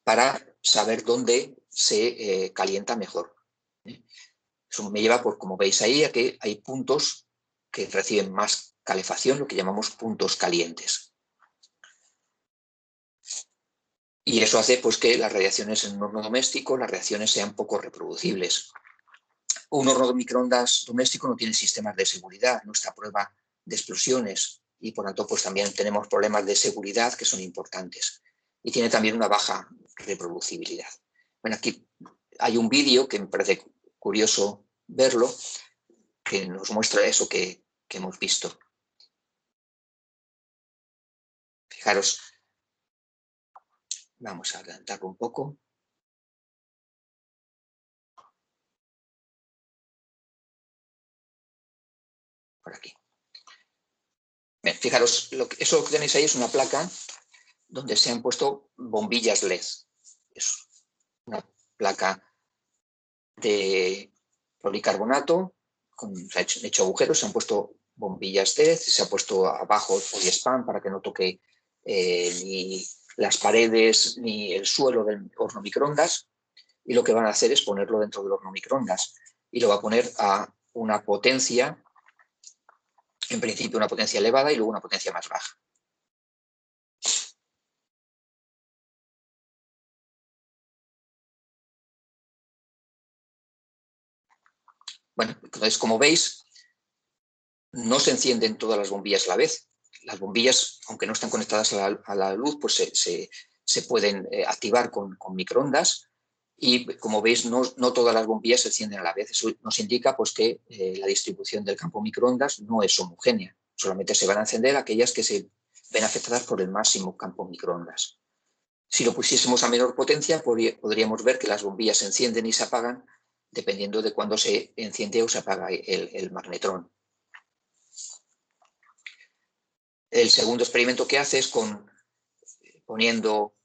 para saber dónde se calienta mejor. Eso me lleva, como veis ahí, a que hay puntos que reciben más calefacción, lo que llamamos puntos calientes. Y eso hace pues, que las radiaciones en un horno doméstico, las reacciones sean poco reproducibles. Un horno de microondas doméstico no tiene sistemas de seguridad, no está a prueba de explosiones y por tanto pues, también tenemos problemas de seguridad que son importantes. Y tiene también una baja reproducibilidad. Bueno, aquí hay un vídeo que me parece curioso verlo, que nos muestra eso que hemos visto. Fijaros, vamos a adelantarlo un poco. Por aquí. Bien, fijaros, eso que tenéis ahí es una placa donde se han puesto bombillas LED. Es una placa de policarbonato, se han hecho agujeros, se han puesto bombillas LED, se ha puesto abajo poliespán para que no toque ni las paredes ni el suelo del horno microondas, y lo que van a hacer es ponerlo dentro del horno microondas y lo va a poner a una potencia, en principio una potencia elevada y luego una potencia más baja. Bueno, entonces como veis, no se encienden todas las bombillas a la vez. Las bombillas, aunque no están conectadas a la luz, pues se pueden activar con microondas y, como veis, no todas las bombillas se encienden a la vez. Eso nos indica pues, que la distribución del campo microondas no es homogénea. Solamente se van a encender aquellas que se ven afectadas por el máximo campo microondas. Si lo pusiésemos a menor potencia, podríamos ver que las bombillas se encienden y se apagan dependiendo de cuándo se enciende o se apaga el magnetrón. El segundo experimento que hace es poniendo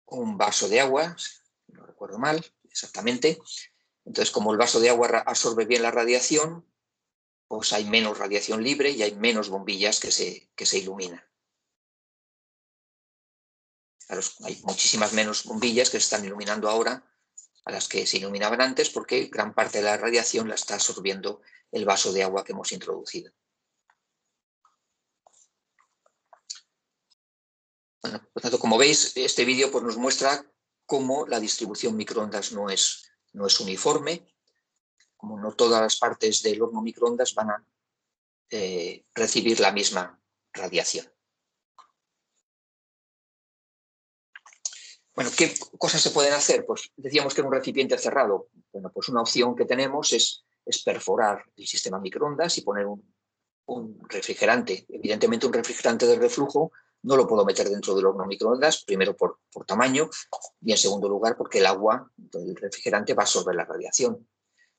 un vaso de agua, si no recuerdo mal exactamente. Entonces, como el vaso de agua absorbe bien la radiación, pues hay menos radiación libre y hay menos bombillas que se iluminan. Claro, hay muchísimas menos bombillas que se están iluminando ahora a las que se iluminaban antes, porque gran parte de la radiación la está absorbiendo el vaso de agua que hemos introducido. Bueno, por tanto, como veis, este vídeo pues, nos muestra cómo la distribución microondas no es uniforme, como no todas las partes del horno microondas van a recibir la misma radiación. Bueno, ¿qué cosas se pueden hacer? Pues decíamos que en un recipiente cerrado, bueno, pues una opción que tenemos es perforar el sistema microondas y poner un refrigerante. Evidentemente, un refrigerante de reflujo no lo puedo meter dentro del horno microondas, primero por tamaño y en segundo lugar porque el agua del refrigerante va a absorber la radiación.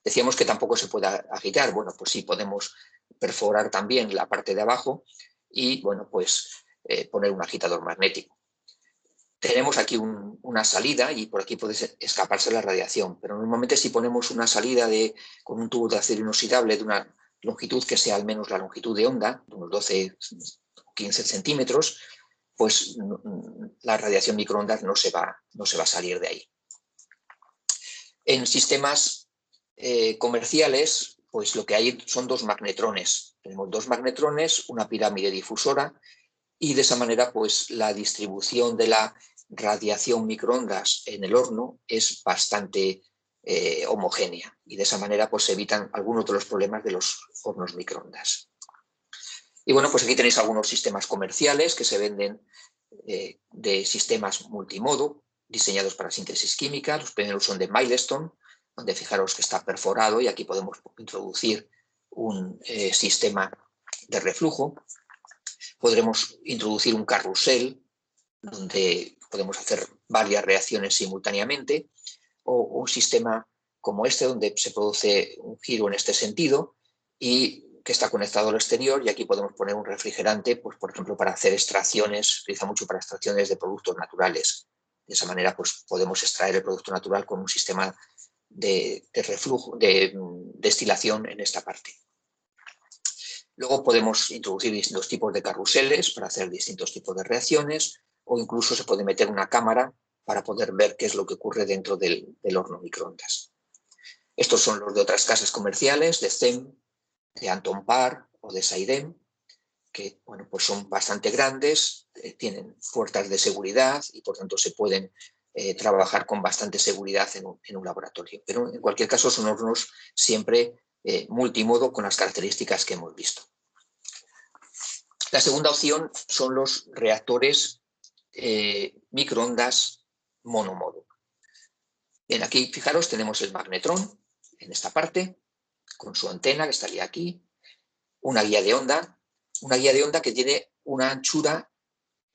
Decíamos que tampoco se puede agitar. Bueno, pues sí, podemos perforar también la parte de abajo y, bueno, pues poner un agitador magnético. Tenemos aquí una salida y por aquí puede escaparse la radiación, pero normalmente si ponemos una salida con un tubo de acero inoxidable de una longitud que sea al menos la longitud de onda, de unos 12 o 15 centímetros, pues la radiación microondas no se va a salir de ahí. En sistemas comerciales, pues lo que hay son dos magnetrones. Tenemos dos magnetrones, una pirámide difusora, y de esa manera pues la distribución de la radiación microondas en el horno es bastante homogénea y de esa manera pues se evitan algunos de los problemas de los hornos microondas. Y bueno, pues aquí tenéis algunos sistemas comerciales que se venden de sistemas multimodo diseñados para síntesis química. Los primeros son de Milestone, donde fijaros que está perforado y aquí podemos introducir un sistema de reflujo. Podremos introducir un carrusel donde podemos hacer varias reacciones simultáneamente, o un sistema como este donde se produce un giro en este sentido y que está conectado al exterior, y aquí podemos poner un refrigerante, pues por ejemplo para hacer extracciones, se utiliza mucho para extracciones de productos naturales, De esa manera pues, podemos extraer el producto natural con un sistema de reflujo, de destilación en esta parte. Luego podemos introducir distintos tipos de carruseles para hacer distintos tipos de reacciones, o incluso se puede meter una cámara para poder ver qué es lo que ocurre dentro del horno microondas. Estos son los de otras casas comerciales, de CEM, de Anton Par o de Saidem, que bueno, pues son bastante grandes, tienen puertas de seguridad y por tanto se pueden trabajar con bastante seguridad en un laboratorio. Pero en cualquier caso son hornos siempre multimodo con las características que hemos visto. La segunda opción son los reactores microondas monomodo. Bien, aquí fijaros tenemos el magnetrón en esta parte, con su antena que estaría aquí, una guía de onda que tiene una anchura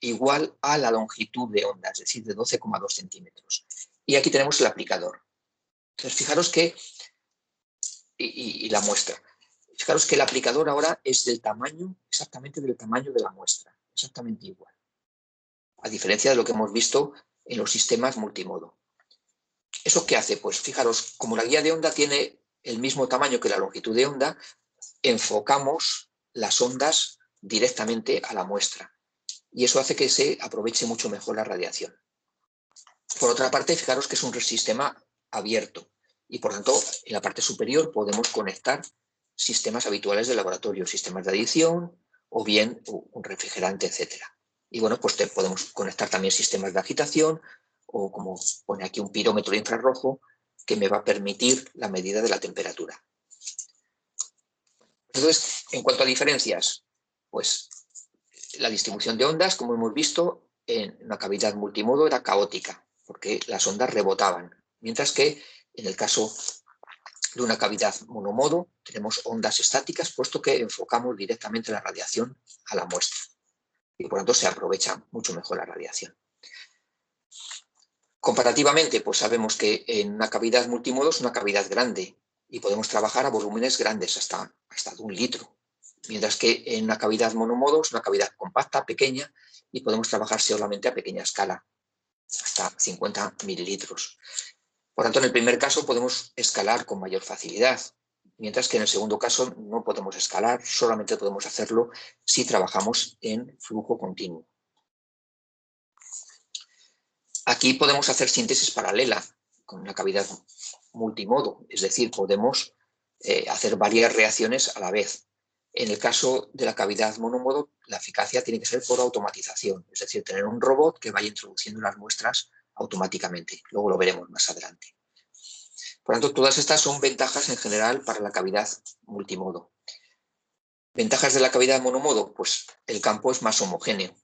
igual a la longitud de onda, es decir, de 12,2 centímetros. Y aquí tenemos el aplicador. Entonces, fijaros que, y la muestra, fijaros que el aplicador ahora es del tamaño, exactamente del tamaño de la muestra, exactamente igual. A diferencia de lo que hemos visto en los sistemas multimodo. ¿Eso qué hace? Pues fijaros, como la guía de onda tiene el mismo tamaño que la longitud de onda, enfocamos las ondas directamente a la muestra. Y eso hace que se aproveche mucho mejor la radiación. Por otra parte, fijaros que es un sistema abierto y por tanto en la parte superior podemos conectar sistemas habituales de laboratorio, sistemas de adición o bien un refrigerante, etc. Y bueno, pues podemos conectar también sistemas de agitación o como pone aquí un pirómetro infrarrojo que me va a permitir la medida de la temperatura. Entonces, en cuanto a diferencias, pues la distribución de ondas, como hemos visto, en una cavidad multimodo era caótica, porque las ondas rebotaban, mientras que en el caso de una cavidad monomodo tenemos ondas estáticas, puesto que enfocamos directamente la radiación a la muestra y por lo tanto se aprovecha mucho mejor la radiación. Comparativamente, pues sabemos que en una cavidad multimodo es una cavidad grande y podemos trabajar a volúmenes grandes, hasta de 1 litro, mientras que en una cavidad monomodo es una cavidad compacta, pequeña, y podemos trabajar solamente a pequeña escala, hasta 50 mililitros. Por tanto, en el primer caso podemos escalar con mayor facilidad, mientras que en el segundo caso no podemos escalar, solamente podemos hacerlo si trabajamos en flujo continuo. Aquí podemos hacer síntesis paralela con una cavidad multimodo, es decir, podemos hacer varias reacciones a la vez. En el caso de la cavidad monomodo, la eficacia tiene que ser por automatización, es decir, tener un robot que vaya introduciendo las muestras automáticamente. Luego lo veremos más adelante. Por lo tanto, todas estas son ventajas en general para la cavidad multimodo. ¿Ventajas de la cavidad monomodo? Pues el campo es más homogéneo.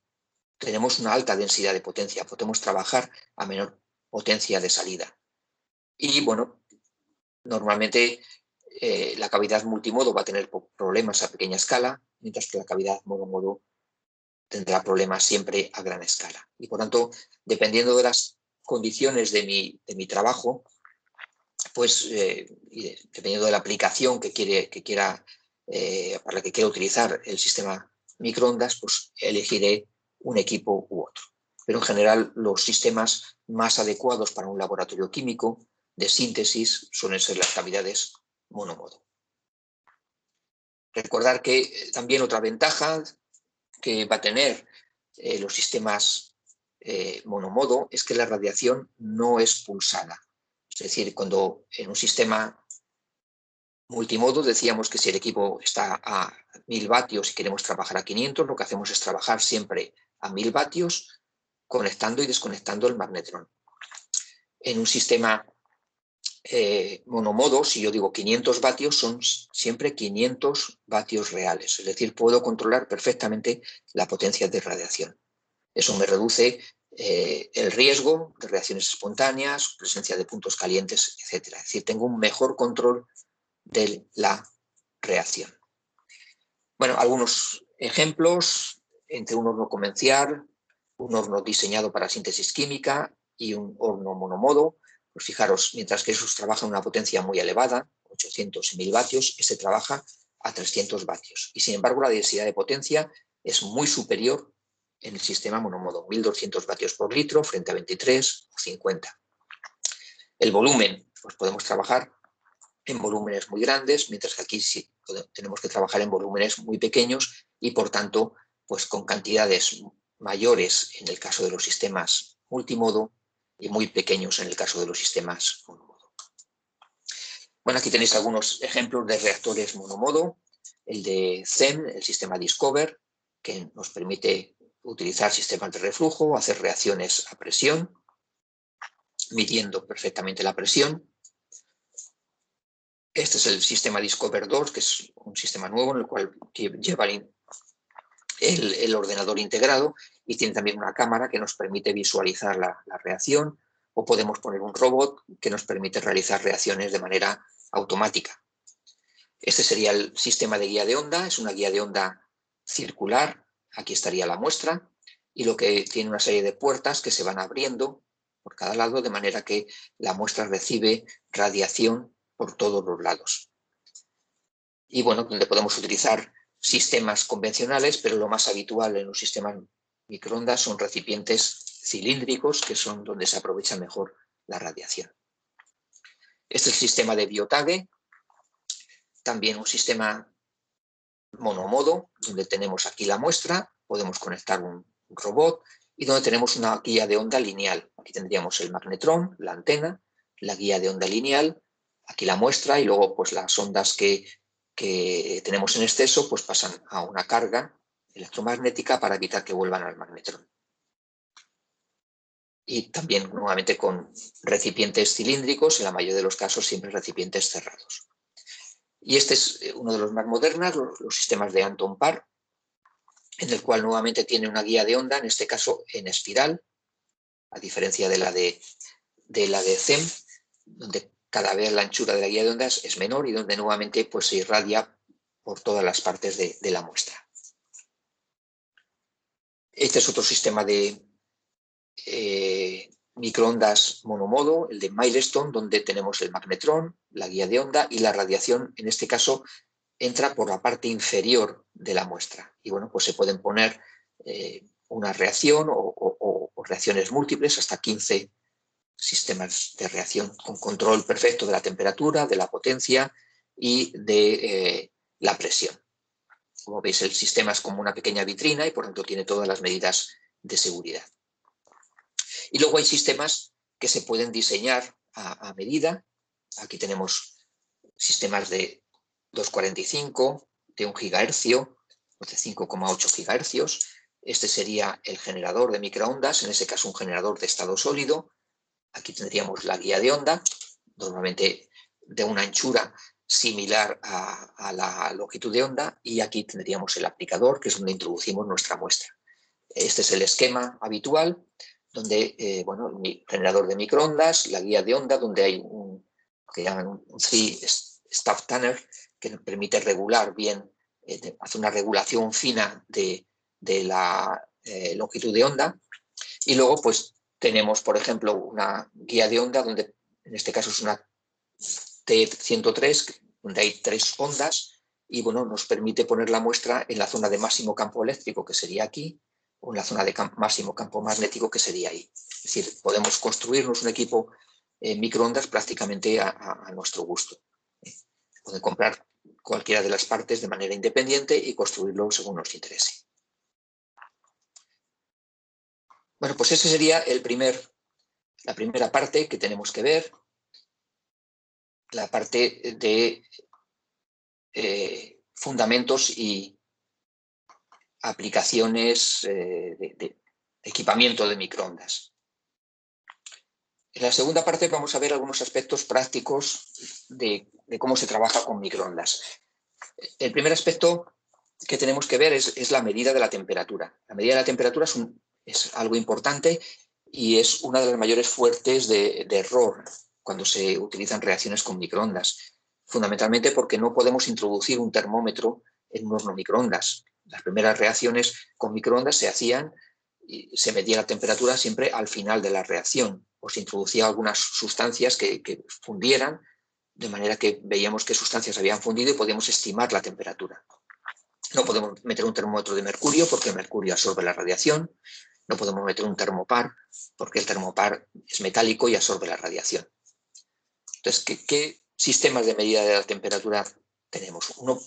Tenemos una alta densidad de potencia, podemos trabajar a menor potencia de salida. Y bueno, normalmente la cavidad multimodo va a tener problemas a pequeña escala, mientras que la cavidad monomodo tendrá problemas siempre a gran escala. Y por tanto, dependiendo de las condiciones de mi trabajo, pues dependiendo de la aplicación para la que quiera utilizar el sistema microondas, pues elegiré un equipo u otro. Pero en general los sistemas más adecuados para un laboratorio químico de síntesis suelen ser las cavidades monomodo. Recordar que también otra ventaja que va a tener los sistemas monomodo es que la radiación no es pulsada. Es decir, cuando en un sistema multimodo decíamos que si el equipo está a 1000 vatios y queremos trabajar a 500, lo que hacemos es trabajar siempre a 1000 vatios conectando y desconectando el magnetrón. En un sistema monomodo, si yo digo 500 vatios, son siempre 500 vatios reales. Es decir, puedo controlar perfectamente la potencia de radiación. Eso me reduce el riesgo de reacciones espontáneas, presencia de puntos calientes, etc. Es decir, tengo un mejor control de la reacción. Bueno, algunos ejemplos entre un horno convencional, un horno diseñado para síntesis química y un horno monomodo. Pues fijaros, mientras que esos trabajan a una potencia muy elevada, 800 y 1000 vatios, este trabaja a 300 vatios. Y sin embargo, la densidad de potencia es muy superior en el sistema monomodo, 1200 vatios por litro frente a 23 o 50. El volumen, pues podemos trabajar en volúmenes muy grandes, mientras que aquí sí tenemos que trabajar en volúmenes muy pequeños y, por tanto, pues con cantidades mayores en el caso de los sistemas multimodo y muy pequeños en el caso de los sistemas monomodo. Bueno, aquí tenéis algunos ejemplos de reactores monomodo. El de CEM, el sistema Discover, que nos permite utilizar sistemas de reflujo, hacer reacciones a presión, midiendo perfectamente la presión. Este es el sistema Discover 2, que es un sistema nuevo en el cual lleva el ordenador integrado y tiene también una cámara que nos permite visualizar la reacción, o podemos poner un robot que nos permite realizar reacciones de manera automática. Este sería el sistema de guía de onda, es una guía de onda circular, aquí estaría la muestra, y lo que tiene una serie de puertas que se van abriendo por cada lado, de manera que la muestra recibe radiación por todos los lados. Y bueno, donde podemos utilizar sistemas convencionales, pero lo más habitual en los sistemas microondas son recipientes cilíndricos, que son donde se aprovecha mejor la radiación. Este es el sistema de Biotage, también un sistema monomodo, donde tenemos aquí la muestra, podemos conectar un robot y donde tenemos una guía de onda lineal. Aquí tendríamos el magnetrón, la antena, la guía de onda lineal, aquí la muestra y luego pues las ondas que tenemos en exceso pues pasan a una carga electromagnética para evitar que vuelvan al magnetrón. Y también nuevamente con recipientes cilíndricos, en la mayoría de los casos siempre recipientes cerrados. Y este es uno de los más modernos, los sistemas de Anton Par, en el cual nuevamente tiene una guía de onda, en este caso en espiral, a diferencia de la de CEM, donde cada vez la anchura de la guía de ondas es menor y donde nuevamente pues, se irradia por todas las partes de la muestra. Este es otro sistema de microondas monomodo, el de Milestone, donde tenemos el magnetrón, la guía de onda y la radiación, en este caso, entra por la parte inferior de la muestra. Y bueno, pues se pueden poner una reacción o reacciones múltiples, hasta 15 sistemas de reacción con control perfecto de la temperatura, de la potencia y de la presión. Como veis, el sistema es como una pequeña vitrina y por tanto tiene todas las medidas de seguridad. Y luego hay sistemas que se pueden diseñar a medida. Aquí tenemos sistemas de 245, de 1 GHz, o de 5,8 GHz. Este sería el generador de microondas, en ese caso un generador de estado sólido. Aquí tendríamos la guía de onda, normalmente de una anchura similar a la longitud de onda, y aquí tendríamos el aplicador, que es donde introducimos nuestra muestra. Este es el esquema habitual, donde, bueno, el generador de microondas, la guía de onda, donde hay que llaman un three-step tuner, que nos permite regular bien, hace una regulación fina de la longitud de onda. Y luego, pues, tenemos, por ejemplo, una guía de onda, donde en este caso es una T103, donde hay 3 ondas, y bueno, nos permite poner la muestra en la zona de máximo campo eléctrico, que sería aquí, o en la zona de máximo campo magnético, que sería ahí. Es decir, podemos construirnos un equipo microondas prácticamente a nuestro gusto. Pueden comprar cualquiera de las partes de manera independiente y construirlo según nos interese. Bueno, pues ese sería la primera parte que tenemos que ver, la parte de fundamentos y aplicaciones de equipamiento de microondas. En la segunda parte vamos a ver algunos aspectos prácticos de cómo se trabaja con microondas. El primer aspecto que tenemos que ver es la medida de la temperatura. La medida de la temperatura es algo importante y es una de las mayores fuentes de error cuando se utilizan reacciones con microondas, fundamentalmente porque no podemos introducir un termómetro en un horno microondas. Las primeras reacciones con microondas se hacían y se medía la temperatura siempre al final de la reacción, o se introducía algunas sustancias que fundieran, de manera que veíamos qué sustancias habían fundido y podíamos estimar la temperatura. No podemos meter un termómetro de mercurio porque el mercurio absorbe la radiación. No podemos meter un termopar porque el termopar es metálico y absorbe la radiación. Entonces, ¿qué sistemas de medida de la temperatura tenemos? Uno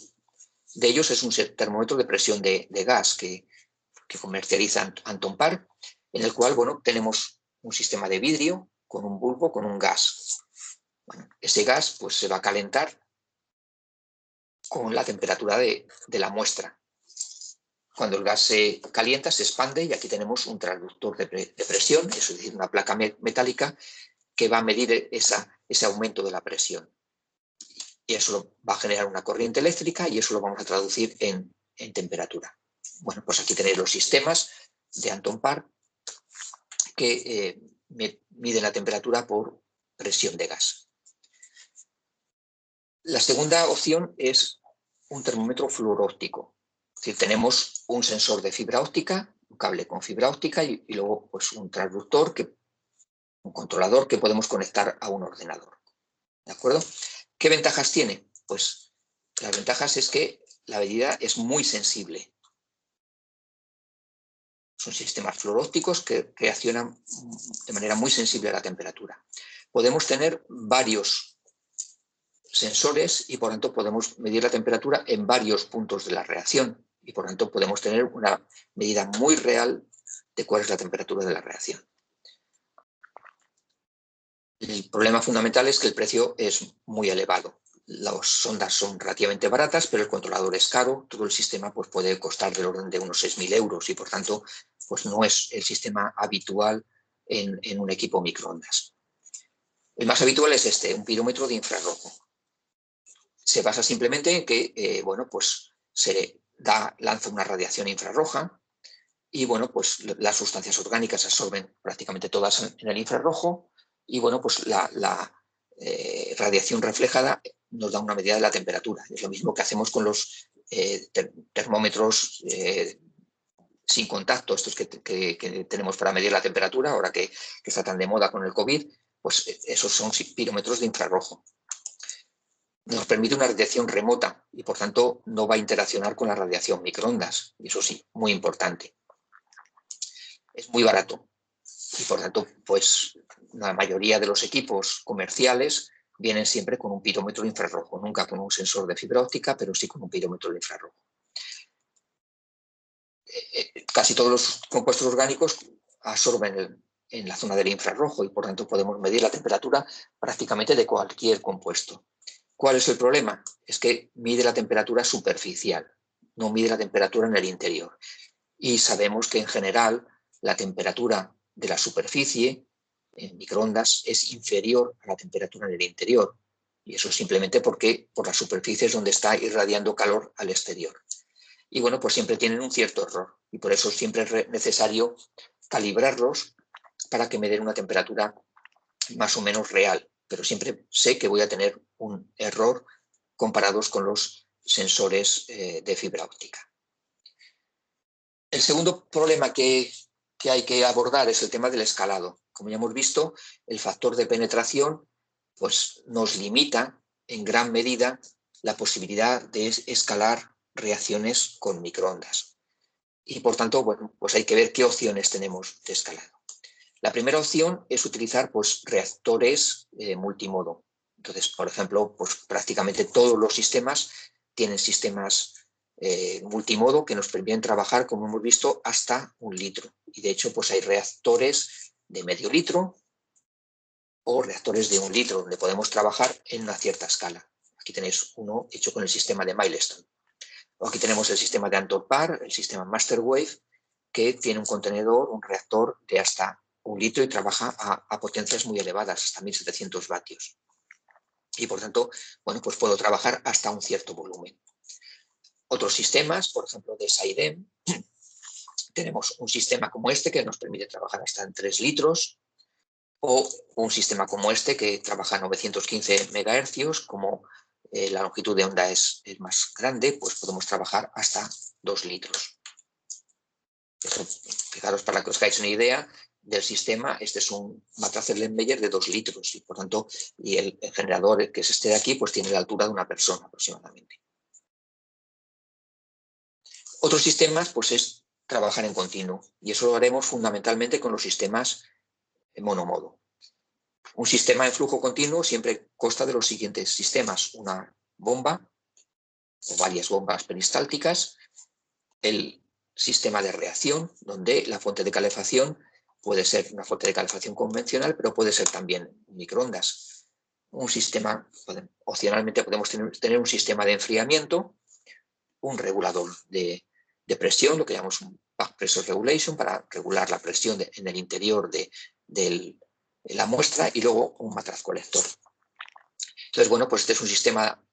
de ellos es un termómetro de presión de gas que comercializa Anton Par, en el cual, bueno, tenemos un sistema de vidrio con un bulbo, con un gas. Bueno, ese gas pues, se va a calentar con la temperatura de la muestra. Cuando el gas se calienta, se expande y aquí tenemos un transductor de presión, es decir, una placa metálica que va a medir ese aumento de la presión. Y eso va a generar una corriente eléctrica y eso lo vamos a traducir en temperatura. Bueno, pues aquí tenéis los sistemas de Anton Par que miden la temperatura por presión de gas. La segunda opción es un termómetro fluoróptico. Es decir, tenemos un sensor de fibra óptica, un cable con fibra óptica y luego pues, un transductor, un controlador que podemos conectar a un ordenador. ¿De acuerdo? ¿Qué ventajas tiene? Pues las ventajas es que la medida es muy sensible. Son sistemas fluorópticos que reaccionan de manera muy sensible a la temperatura. Podemos tener varios sensores y por tanto podemos medir la temperatura en varios puntos de la reacción y por tanto podemos tener una medida muy real de cuál es la temperatura de la reacción. El problema fundamental es que el precio es muy elevado. Las sondas son relativamente baratas, pero el controlador es caro. Todo el sistema pues, puede costar del orden de unos 6.000 euros y por tanto pues, no es el sistema habitual en un equipo microondas. El más habitual es este, un pirómetro de infrarrojo. Se basa simplemente en que bueno, pues lanza una radiación infrarroja y bueno, pues las sustancias orgánicas se absorben prácticamente todas en el infrarrojo y bueno, pues la radiación reflejada nos da una medida de la temperatura. Es lo mismo que hacemos con los termómetros sin contacto, estos que tenemos para medir la temperatura, ahora que está tan de moda con el COVID, pues esos son pirómetros de infrarrojo. Nos permite una radiación remota y por tanto no va a interaccionar con la radiación microondas. Y eso sí, muy importante. Es muy barato y por tanto pues la mayoría de los equipos comerciales vienen siempre con un pirómetro infrarrojo, nunca con un sensor de fibra óptica, pero sí con un pirómetro de infrarrojo. Casi todos los compuestos orgánicos absorben en la zona del infrarrojo y por tanto podemos medir la temperatura prácticamente de cualquier compuesto. ¿Cuál es el problema? Es que mide la temperatura superficial, no mide la temperatura en el interior. Y sabemos que en general la temperatura de la superficie en microondas es inferior a la temperatura en el interior. Y eso simplemente porque por la superficie es donde está irradiando calor al exterior. Y bueno, pues siempre tienen un cierto error. Y por eso siempre es necesario calibrarlos para que me den una temperatura más o menos real. Pero siempre sé que voy a tener un error comparados con los sensores de fibra óptica. El segundo problema que hay que abordar es el tema del escalado. Como ya hemos visto, el factor de penetración pues, nos limita en gran medida la posibilidad de escalar reacciones con microondas. Y por tanto, bueno, pues hay que ver qué opciones tenemos de escalado. La primera opción es utilizar pues, reactores multimodo. Entonces, por ejemplo, pues, prácticamente todos los sistemas tienen sistemas multimodo que nos permiten trabajar, como hemos visto, hasta 1 litro. Y de hecho, pues hay reactores de medio litro o reactores de 1 litro, donde podemos trabajar en una cierta escala. Aquí tenéis uno hecho con el sistema de Milestone. O aquí tenemos el sistema de Anton Par, el sistema Masterwave, que tiene un contenedor, un reactor de hasta 1 litro y trabaja a potencias muy elevadas, hasta 1700 vatios. Y por tanto, bueno, pues puedo trabajar hasta un cierto volumen. Otros sistemas, por ejemplo, de SAIDEM, tenemos un sistema como este que nos permite trabajar hasta en 3 litros, o un sistema como este que trabaja a 915 MHz, como la longitud de onda es más grande, pues podemos trabajar hasta 2 litros. Esto, fijaros, para que os hagáis una idea del sistema, este es un matraz Erlenmeyer de 2 litros y por tanto, y el generador que es este de aquí, pues tiene la altura de una persona aproximadamente. Otros sistemas pues es trabajar en continuo y eso lo haremos fundamentalmente con los sistemas monomodo. Un sistema en flujo continuo siempre consta de los siguientes sistemas: una bomba o varias bombas peristálticas, el sistema de reacción, donde la fuente de calefacción puede ser una fuente de calefacción convencional, pero puede ser también microondas. Un sistema, opcionalmente podemos tener un sistema de enfriamiento, un regulador de presión, lo que llamamos un back pressure regulation, para regular la presión en el interior de la muestra, y luego un matraz colector. Entonces, bueno, pues este es un sistema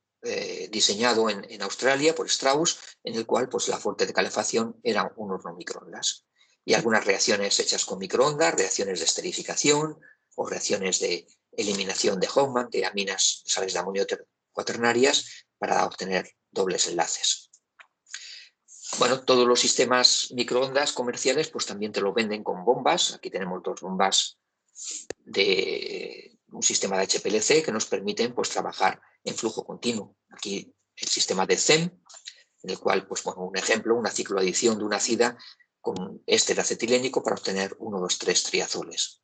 diseñado en Australia por Strauss, en el cual pues, la fuente de calefacción era un horno microondas. Y algunas reacciones hechas con microondas, reacciones de esterificación o reacciones de eliminación de Hoffman, de aminas, sales de amonio cuaternarias, para obtener dobles enlaces. Bueno, todos los sistemas microondas comerciales pues también te lo venden con bombas. Aquí tenemos dos bombas de un sistema de HPLC que nos permiten pues trabajar en flujo continuo. Aquí el sistema de CEM, en el cual, pues bueno, un ejemplo, una cicloadición de una acida con éster acetilénico para obtener 1, 2, 3 triazoles.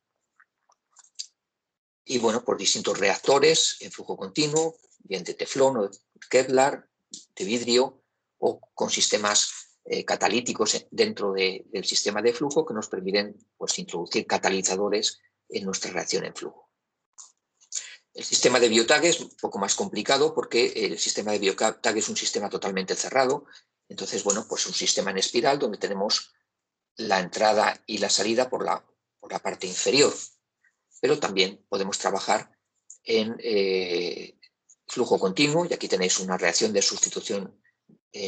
Y bueno, por distintos reactores en flujo continuo, bien de teflón o de Kevlar, de vidrio, o con sistemas catalíticos dentro del sistema de flujo que nos permiten pues, introducir catalizadores en nuestra reacción en flujo. El sistema de biotag es un poco más complicado porque el sistema de biotag es un sistema totalmente cerrado. Entonces, bueno, pues un sistema en espiral donde tenemos la entrada y la salida por la parte inferior. Pero también podemos trabajar en flujo continuo, y aquí tenéis una reacción de sustitución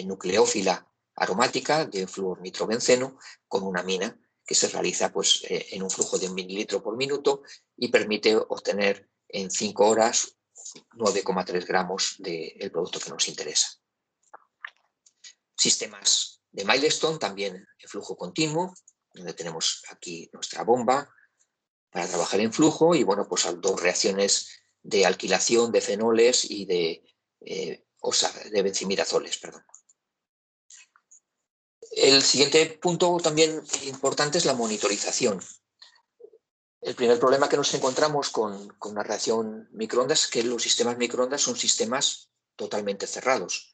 nucleófila aromática de fluornitrobenceno con una amina que se realiza pues, en un flujo de 1 mililitro por minuto y permite obtener en 5 horas 9,3 gramos del producto que nos interesa. Sistemas de Milestone también en flujo continuo, donde tenemos aquí nuestra bomba para trabajar en flujo y bueno, pues dos reacciones de alquilación de fenoles y de benzimirazoles, perdón. El siguiente punto también importante es la monitorización. El primer problema que nos encontramos con la reacción microondas es que los sistemas microondas son sistemas totalmente cerrados.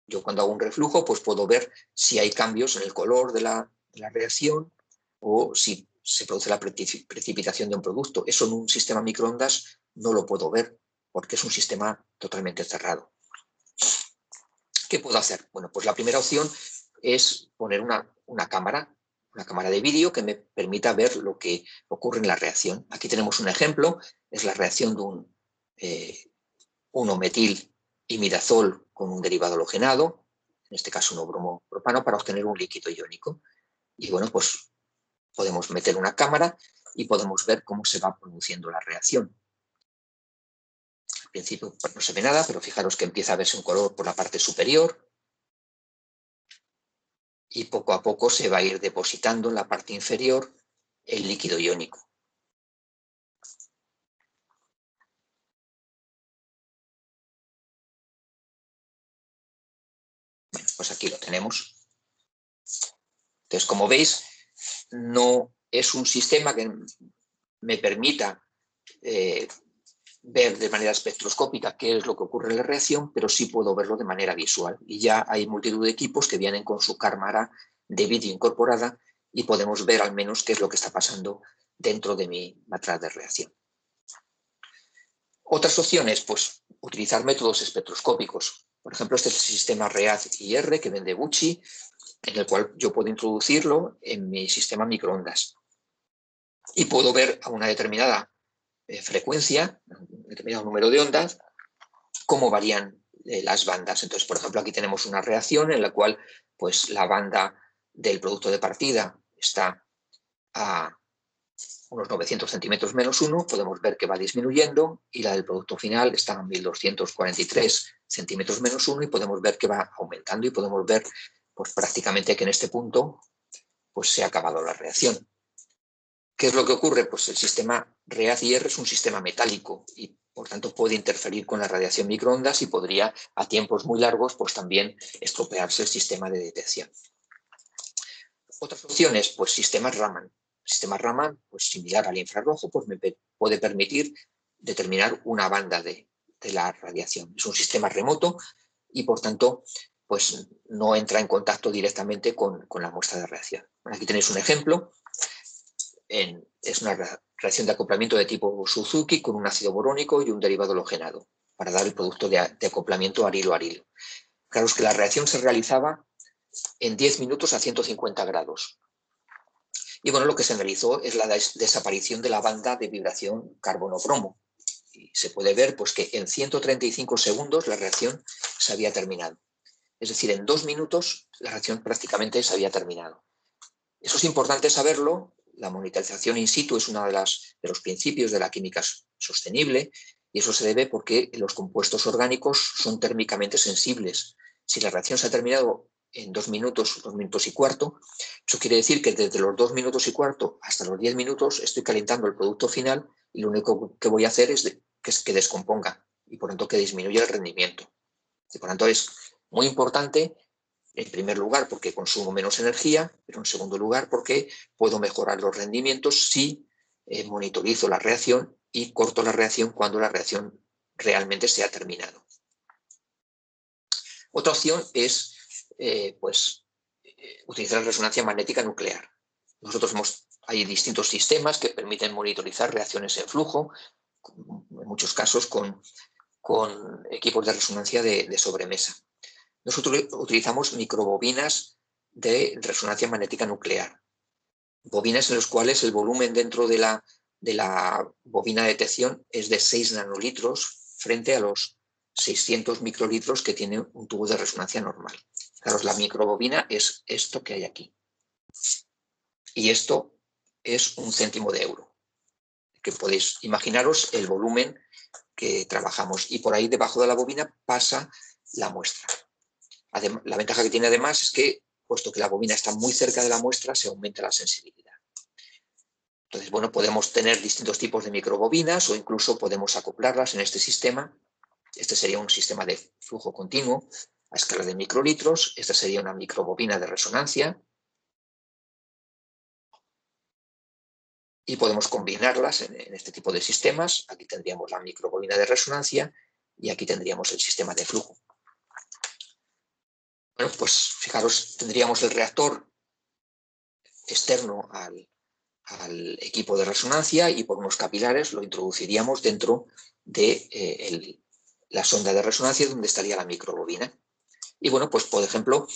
Yo cuando hago un reflujo pues puedo ver si hay cambios en el color de la reacción o si se produce la precipitación de un producto. Eso en un sistema microondas no lo puedo ver porque es un sistema totalmente cerrado. ¿Qué puedo hacer? Bueno, pues la primera opción es poner una cámara de vídeo que me permita ver lo que ocurre en la reacción. Aquí tenemos un ejemplo, es la reacción de un 1-metil-imidazol con un derivado halogenado, en este caso un bromopropano, para obtener un líquido iónico. Y bueno, pues podemos meter una cámara y podemos ver cómo se va produciendo la reacción. Al principio pues, no se ve nada, pero fijaros que empieza a verse un color por la parte superior, y poco a poco se va a ir depositando en la parte inferior el líquido iónico. Bueno, pues aquí lo tenemos. Entonces, como veis, no es un sistema que me permita ver de manera espectroscópica qué es lo que ocurre en la reacción, pero sí puedo verlo de manera visual. Y ya hay multitud de equipos que vienen con su cámara de vídeo incorporada y podemos ver al menos qué es lo que está pasando dentro de mi matraz de reacción. Otras opciones, pues utilizar métodos espectroscópicos. Por ejemplo, este es el sistema READ-IR que vende Bucci, en el cual yo puedo introducirlo en mi sistema microondas. Y puedo ver a una determinada frecuencia, un determinado número de ondas, cómo varían las bandas. Entonces, por ejemplo, aquí tenemos una reacción en la cual pues, la banda del producto de partida está a unos 900 centímetros menos 1, podemos ver que va disminuyendo, y la del producto final está a 1243 centímetros menos 1 y podemos ver que va aumentando y podemos ver pues, prácticamente que en este punto pues, se ha acabado la reacción. ¿Qué es lo que ocurre? Pues el sistema READ-IR es un sistema metálico y Por tanto, puede interferir con la radiación microondas y podría, a tiempos muy largos, pues también estropearse el sistema de detección. Otras opciones, pues sistemas Raman. Sistema Raman, pues similar al infrarrojo, pues me puede permitir determinar una banda de la radiación. Es un sistema remoto y, por tanto, pues no entra en contacto directamente con la muestra de reacción. Bueno, aquí tenéis un ejemplo. Es una reacción de acoplamiento de tipo Suzuki con un ácido borónico y un derivado halogenado para dar el producto de acoplamiento arilo-arilo. Claro, es que la reacción se realizaba en 10 minutos a 150 grados. Y bueno, lo que se analizó es la desaparición de la banda de vibración carbono-bromo. Y se puede ver pues, que en 135 segundos la reacción se había terminado. Es decir, en 2 minutos la reacción prácticamente se había terminado. Eso es importante saberlo. La monitorización in situ es uno de los principios de la química sostenible y eso se debe porque los compuestos orgánicos son térmicamente sensibles. Si la reacción se ha terminado en 2 minutos, 2 minutos y cuarto, eso quiere decir que desde los 2 minutos y cuarto hasta los 10 minutos estoy calentando el producto final y lo único que voy a hacer es que descomponga y por tanto que disminuya el rendimiento. Y por tanto es muy importante, en primer lugar porque consumo menos energía, pero en segundo lugar porque puedo mejorar los rendimientos si monitorizo la reacción y corto la reacción cuando la reacción realmente se ha terminado. Otra opción es utilizar la resonancia magnética nuclear. Hay distintos sistemas que permiten monitorizar reacciones en flujo, en muchos casos con equipos de resonancia de sobremesa. Nosotros utilizamos microbobinas de resonancia magnética nuclear, bobinas en las cuales el volumen dentro de la bobina de detección es de 6 nanolitros frente a los 600 microlitros que tiene un tubo de resonancia normal. Claro, la microbobina es esto que hay aquí. Y esto es 1 céntimo de euro. Que podéis imaginaros el volumen que trabajamos. Y por ahí debajo de la bobina pasa la muestra. La ventaja que tiene además es que, puesto que la bobina está muy cerca de la muestra, se aumenta la sensibilidad. Entonces, bueno, podemos tener distintos tipos de microbobinas o incluso podemos acoplarlas en este sistema. Este sería un sistema de flujo continuo a escala de microlitros. Esta sería una microbobina de resonancia. Y podemos combinarlas en este tipo de sistemas. Aquí tendríamos la microbobina de resonancia y aquí tendríamos el sistema de flujo. Bueno, pues fijaros, tendríamos el reactor externo al equipo de resonancia y por unos capilares lo introduciríamos dentro de la sonda de resonancia donde estaría la microbobina. Y bueno, pues por ejemplo,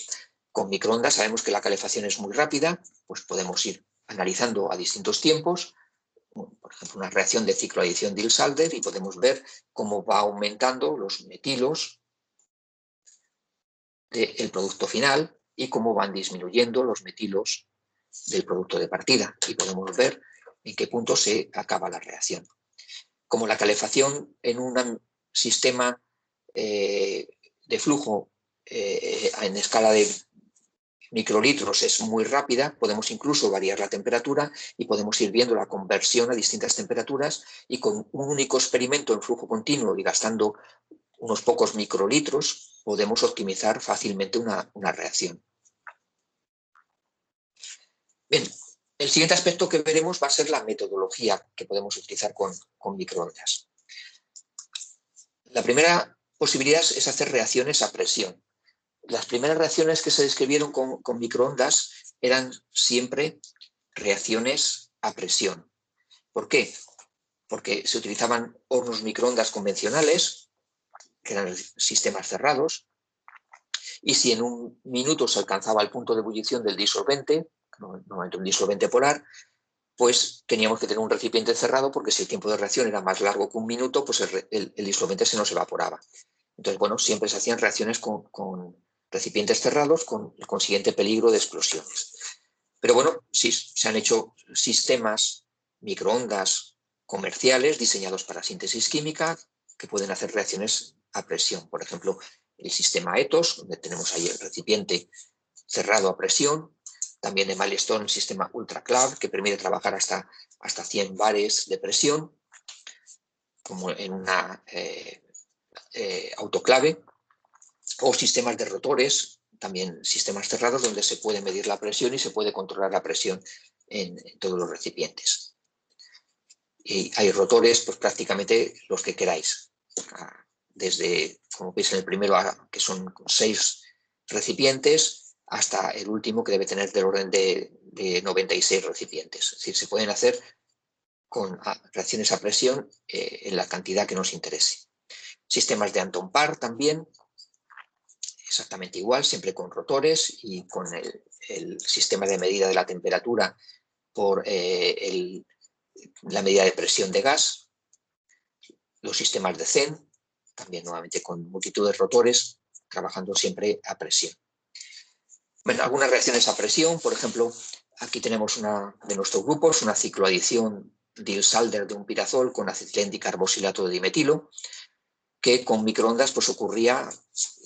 con microondas sabemos que la calefacción es muy rápida, pues podemos ir analizando a distintos tiempos, por ejemplo, una reacción de cicloadición Diels-Alder y podemos ver cómo va aumentando los metilos del producto final y cómo van disminuyendo los metilos del producto de partida y podemos ver en qué punto se acaba la reacción. Como la calefacción en un sistema de flujo en escala de microlitros es muy rápida, podemos incluso variar la temperatura y podemos ir viendo la conversión a distintas temperaturas y con un único experimento en flujo continuo y gastando unos pocos microlitros podemos optimizar fácilmente una reacción. Bien, el siguiente aspecto que veremos va a ser la metodología que podemos utilizar con microondas. La primera posibilidad es hacer reacciones a presión. Las primeras reacciones que se describieron con microondas eran siempre reacciones a presión. ¿Por qué? Porque se utilizaban hornos microondas convencionales, que eran sistemas cerrados, y si en 1 minuto se alcanzaba el punto de ebullición del disolvente, normalmente un disolvente polar, pues teníamos que tener un recipiente cerrado porque si el tiempo de reacción era más largo que 1 minuto, pues el disolvente se nos evaporaba. Entonces, bueno, siempre se hacían reacciones con recipientes cerrados con el consiguiente peligro de explosiones. Pero bueno, sí, se han hecho sistemas microondas comerciales diseñados para síntesis química que pueden hacer reacciones a presión. Por ejemplo, el sistema ETOS, donde tenemos ahí el recipiente cerrado a presión. También de Milestone, el sistema UltraCloud, que permite trabajar hasta 100 bares de presión. como en una autoclave, o sistemas de rotores, también sistemas cerrados donde se puede medir la presión y se puede controlar la presión en todos los recipientes. Y hay rotores, pues prácticamente los que queráis, desde, como veis en el primero, que son 6 recipientes, hasta el último, que debe tener del orden de 96 recipientes. Es decir, se pueden hacer con reacciones a presión en la cantidad que nos interese. Sistemas de Anton Par también, exactamente igual, siempre con rotores y con el sistema de medida de la temperatura por la medida de presión de gas. Los sistemas de CEN, también nuevamente con multitud de rotores, trabajando siempre a presión. Bueno, algunas reacciones a presión, por ejemplo, aquí tenemos una de nuestros grupos, una cicloadición Diels-Alder de un pirazol con acetilendicarbosilato de dimetilo, que con microondas pues ocurría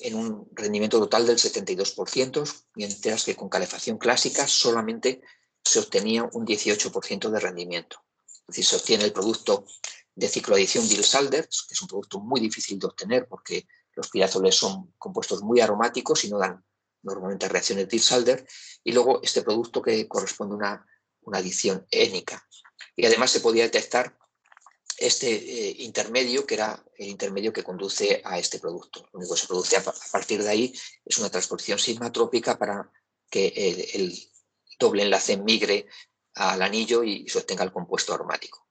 en un rendimiento total del 72%, mientras que con calefacción clásica solamente se obtenía un 18% de rendimiento. Es decir, se obtiene el producto de cicloadición Diels-Alder, que es un producto muy difícil de obtener porque los pirazoles son compuestos muy aromáticos y no dan normalmente reacciones Diels-Alder, y luego este producto que corresponde a una adición énica. Y además se podía detectar este intermedio, que era el intermedio que conduce a este producto. Lo único que se produce a partir de ahí es una transposición sigmatrópica para que el doble enlace migre al anillo y se obtenga el compuesto aromático.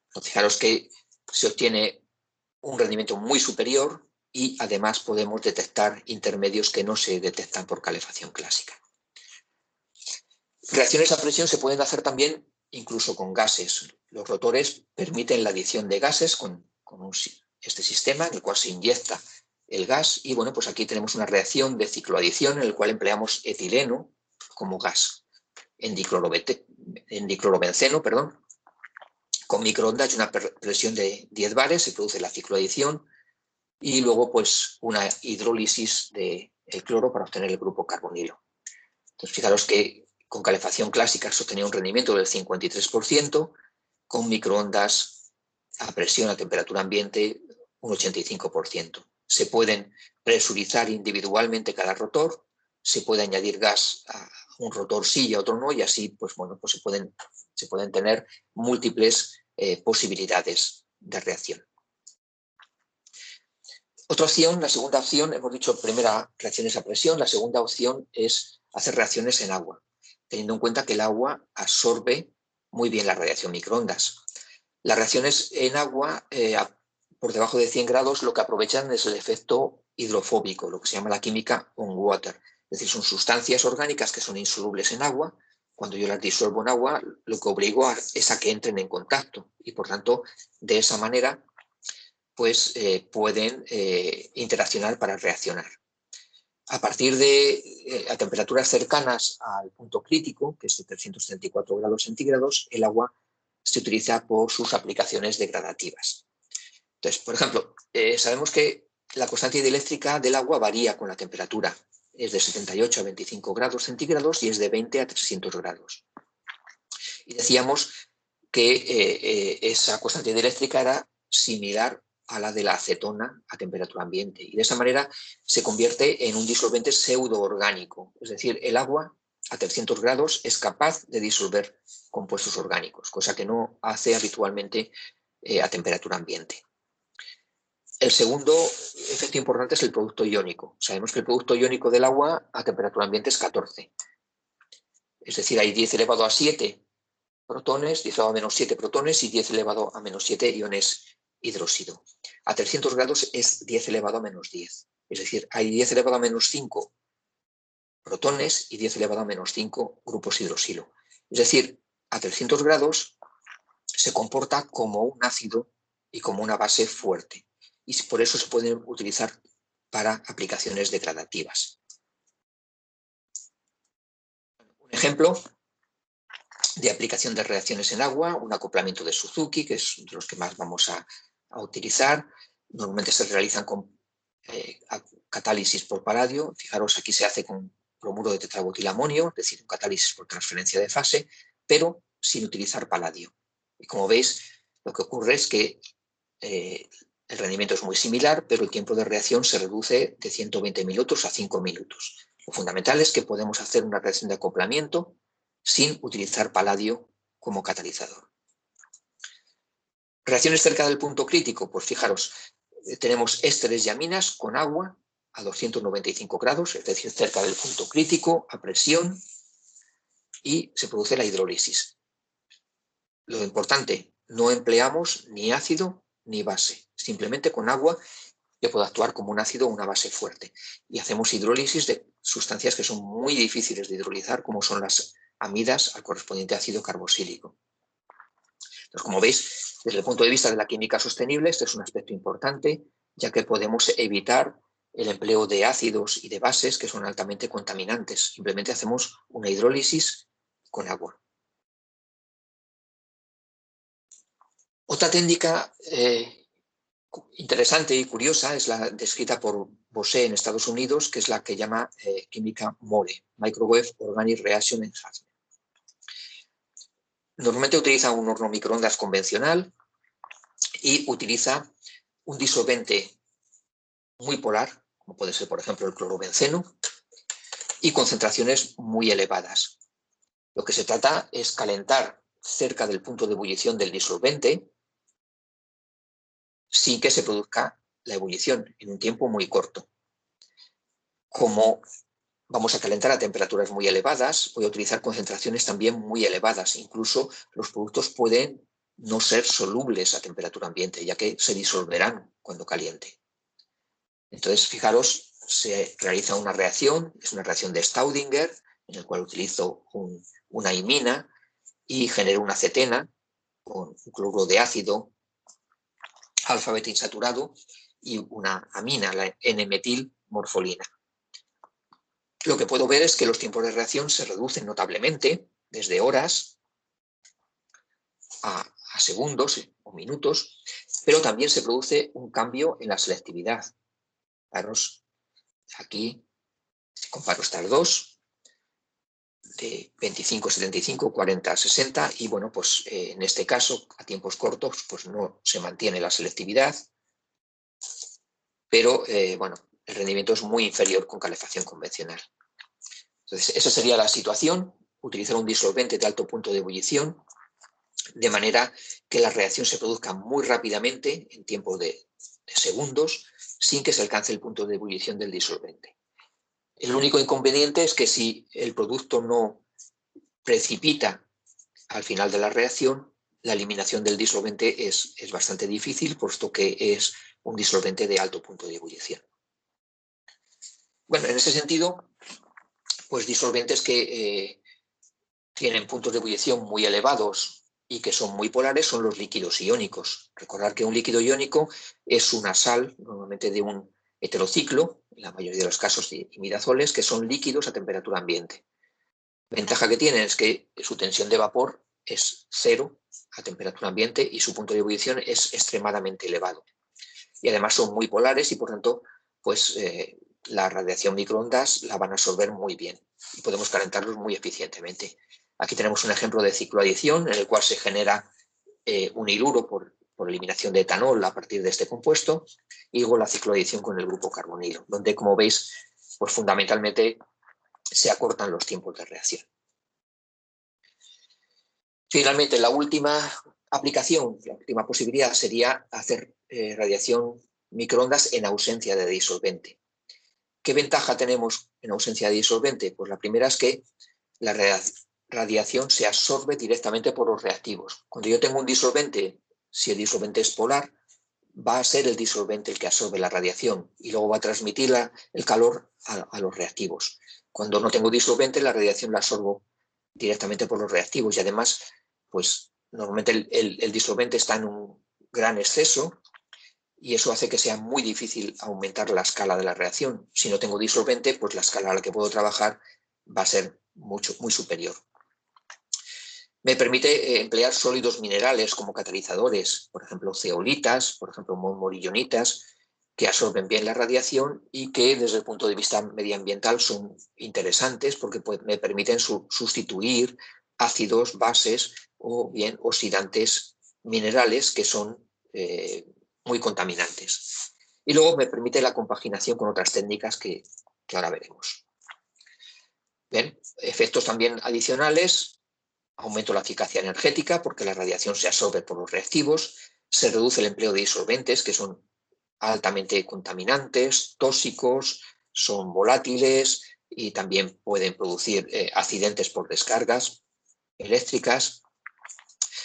Entonces, fijaros que se obtiene un rendimiento muy superior y además podemos detectar intermedios que no se detectan por calefacción clásica. Reacciones a presión se pueden hacer también incluso con gases. Los rotores permiten la adición de gases con este sistema en el cual se inyecta el gas y bueno, pues aquí tenemos una reacción de cicloadición en el cual empleamos etileno como gas en diclorobenceno, con microondas y una presión de 10 bares se produce la cicloadición y luego pues una hidrólisis del cloro para obtener el grupo carbonilo. Entonces fijaros que con calefacción clásica se obtenía un rendimiento del 53%, con microondas a presión a temperatura ambiente un 85%. Se pueden presurizar individualmente cada rotor, se puede añadir gas a un rotor sí y a otro no, y así pues, bueno, pues se pueden tener múltiples posibilidades de reacción. Otra opción, la segunda opción, hemos dicho primera reacciones a presión, la segunda opción es hacer reacciones en agua, teniendo en cuenta que el agua absorbe muy bien la radiación microondas. Las reacciones en agua por debajo de 100 grados lo que aprovechan es el efecto hidrofóbico, lo que se llama la química on water. Es decir, son sustancias orgánicas que son insolubles en agua. Cuando yo las disuelvo en agua, lo que obligo es a que entren en contacto y, por tanto, de esa manera pues pueden interaccionar para reaccionar. A partir de a temperaturas cercanas al punto crítico, que es de 334 grados centígrados, el agua se utiliza por sus aplicaciones degradativas. Entonces, por ejemplo, sabemos que la constante dieléctrica del agua varía con la temperatura. Es de 78 a 25 grados centígrados y es de 20 a 300 grados. Y decíamos que esa constante dieléctrica era similar a la de la acetona a temperatura ambiente. Y de esa manera se convierte en un disolvente pseudoorgánico. Es decir, el agua a 300 grados es capaz de disolver compuestos orgánicos, cosa que no hace habitualmente a temperatura ambiente. El segundo efecto importante es el producto iónico. Sabemos que el producto iónico del agua a temperatura ambiente es 14. Es decir, hay 10 elevado a 7 protones, 10 elevado a menos 7 protones y 10 elevado a menos 7 iones hidróxido. A 300 grados es 10 elevado a menos 10. Es decir, hay 10 elevado a menos 5 protones y 10 elevado a menos 5 grupos hidroxilo. Es decir, a 300 grados se comporta como un ácido y como una base fuerte. Y por eso se pueden utilizar para aplicaciones degradativas. Un ejemplo de aplicación de reacciones en agua, un acoplamiento de Suzuki, que es de los que más vamos a utilizar. Normalmente se realizan con catálisis por paladio. Fijaros, aquí se hace con bromuro de tetrabutilamonio, es decir, un catálisis por transferencia de fase, pero sin utilizar paladio. Y como veis, lo que ocurre es que el rendimiento es muy similar, pero el tiempo de reacción se reduce de 120 minutos a 5 minutos. Lo fundamental es que podemos hacer una reacción de acoplamiento sin utilizar paladio como catalizador. Reacciones cerca del punto crítico, pues fijaros, tenemos ésteres y aminas con agua a 295 grados, es decir, cerca del punto crítico, a presión, y se produce la hidrólisis. Lo importante, no empleamos ni ácido ni base, simplemente con agua que puede actuar como un ácido o una base fuerte. Y hacemos hidrólisis de sustancias que son muy difíciles de hidrolizar, como son las amidas al correspondiente ácido carboxílico. Entonces, como veis, desde el punto de vista de la química sostenible, este es un aspecto importante, ya que podemos evitar el empleo de ácidos y de bases que son altamente contaminantes. Simplemente hacemos una hidrólisis con agua. Otra técnica interesante y curiosa es la descrita por Bose en Estados Unidos, que es la que llama química MORE, Microwave Organic Reaction Enhancement. Normalmente utiliza un horno microondas convencional y utiliza un disolvente muy polar, como puede ser, por ejemplo, el clorobenceno, y concentraciones muy elevadas. Lo que se trata es calentar cerca del punto de ebullición del disolvente sin que se produzca la ebullición en un tiempo muy corto. Como vamos a calentar a temperaturas muy elevadas, voy a utilizar concentraciones también muy elevadas. Incluso los productos pueden no ser solubles a temperatura ambiente, ya que se disolverán cuando caliente. Entonces, fijaros, se realiza una reacción, es una reacción de Staudinger, en el cual utilizo una imina y genero una acetena con un cloruro de ácido, alfa-beta insaturado, y una amina, la N-metilmorfolina. Lo que puedo ver es que los tiempos de reacción se reducen notablemente, desde horas a segundos o minutos, pero también se produce un cambio en la selectividad. Fijaros, aquí si comparo estas dos, de 25-75, 40-60, y bueno, pues en este caso, a tiempos cortos, pues no se mantiene la selectividad, pero bueno, el rendimiento es muy inferior con calefacción convencional. Entonces, esa sería la situación, utilizar un disolvente de alto punto de ebullición, de manera que la reacción se produzca muy rápidamente, en tiempo de segundos, sin que se alcance el punto de ebullición del disolvente. El único inconveniente es que si el producto no precipita al final de la reacción, la eliminación del disolvente es bastante difícil, puesto que es un disolvente de alto punto de ebullición. Bueno, en ese sentido, pues disolventes que tienen puntos de ebullición muy elevados y que son muy polares son los líquidos iónicos. Recordar que un líquido iónico es una sal, normalmente de un heterociclo, en la mayoría de los casos de imidazoles, que son líquidos a temperatura ambiente. La ventaja que tienen es que su tensión de vapor es cero a temperatura ambiente y su punto de ebullición es extremadamente elevado. Y además son muy polares y por tanto, pues la radiación microondas la van a absorber muy bien y podemos calentarlos muy eficientemente. Aquí tenemos un ejemplo de cicloadición en el cual se genera un iluro por eliminación de etanol a partir de este compuesto, y luego la cicloadición con el grupo carbonilo, donde, como veis, pues fundamentalmente se acortan los tiempos de reacción. Finalmente, la última aplicación, la última posibilidad sería hacer radiación microondas en ausencia de disolvente. ¿Qué ventaja tenemos en ausencia de disolvente? Pues la primera es que la radiación se absorbe directamente por los reactivos. Cuando yo tengo un disolvente, si el disolvente es polar, va a ser el disolvente el que absorbe la radiación y luego va a transmitir el calor a los reactivos. Cuando no tengo disolvente, la radiación la absorbo directamente por los reactivos y además, pues normalmente el disolvente está en un gran exceso y eso hace que sea muy difícil aumentar la escala de la reacción. Si no tengo disolvente, pues la escala a la que puedo trabajar va a ser muy superior. Me permite emplear sólidos minerales como catalizadores, por ejemplo, zeolitas, por ejemplo, morillonitas, que absorben bien la radiación y que desde el punto de vista medioambiental son interesantes porque me permiten sustituir ácidos, bases o bien oxidantes minerales que son muy contaminantes. Y luego me permite la compaginación con otras técnicas que ahora veremos. Bien, efectos también adicionales: aumento la eficacia energética porque la radiación se absorbe por los reactivos, se reduce el empleo de disolventes que son altamente contaminantes, tóxicos, son volátiles y también pueden producir accidentes por descargas eléctricas.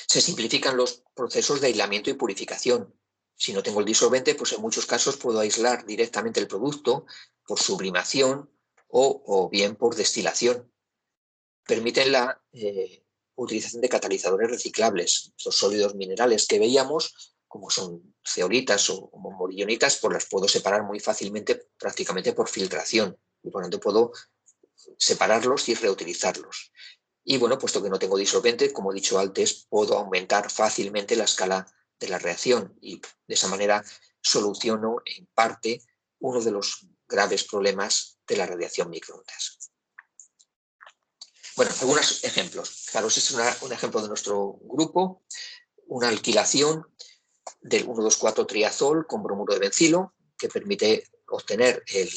Se simplifican los procesos de aislamiento y purificación. Si no tengo el disolvente, pues en muchos casos puedo aislar directamente el producto por sublimación o bien por destilación. Permiten la utilización de catalizadores reciclables. Estos sólidos minerales que veíamos, como son zeolitas o morillonitas, pues las puedo separar muy fácilmente, prácticamente por filtración. Y por lo tanto puedo separarlos y reutilizarlos. Y bueno, puesto que no tengo disolvente, como he dicho antes, puedo aumentar fácilmente la escala de la reacción y de esa manera soluciono en parte uno de los graves problemas de la radiación microondas. Bueno, algunos ejemplos. Fijaros, este es un ejemplo de nuestro grupo, una alquilación del 1,2,4-triazol con bromuro de bencilo, que permite obtener el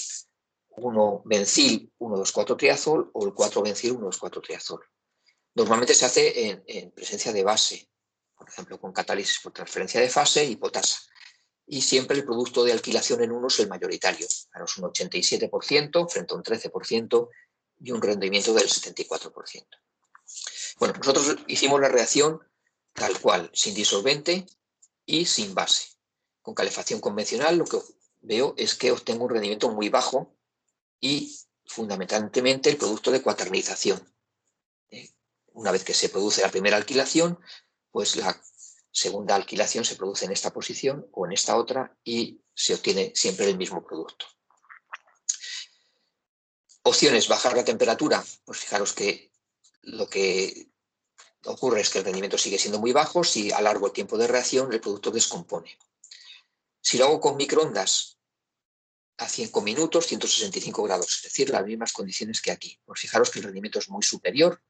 1-bencil 1,2,4-triazol o el 4-bencil 1,2,4-triazol. Normalmente se hace en presencia de base, por ejemplo, con catálisis por transferencia de fase y potasa. Y siempre el producto de alquilación en uno es el mayoritario, es un 87% frente a un 13% y un rendimiento del 74%. Bueno, nosotros hicimos la reacción tal cual, sin disolvente y sin base. Con calefacción convencional lo que veo es que obtengo un rendimiento muy bajo y fundamentalmente el producto de cuaternización. Una vez que se produce la primera alquilación, pues la segunda alquilación se produce en esta posición o en esta otra y se obtiene siempre el mismo producto. Opciones: bajar la temperatura. Pues fijaros que lo que ocurre es que el rendimiento sigue siendo muy bajo. Si alargo el tiempo de reacción, el producto descompone. Si lo hago con microondas a 5 minutos, 165 grados, es decir, las mismas condiciones que aquí. Pues fijaros que el rendimiento es muy superior,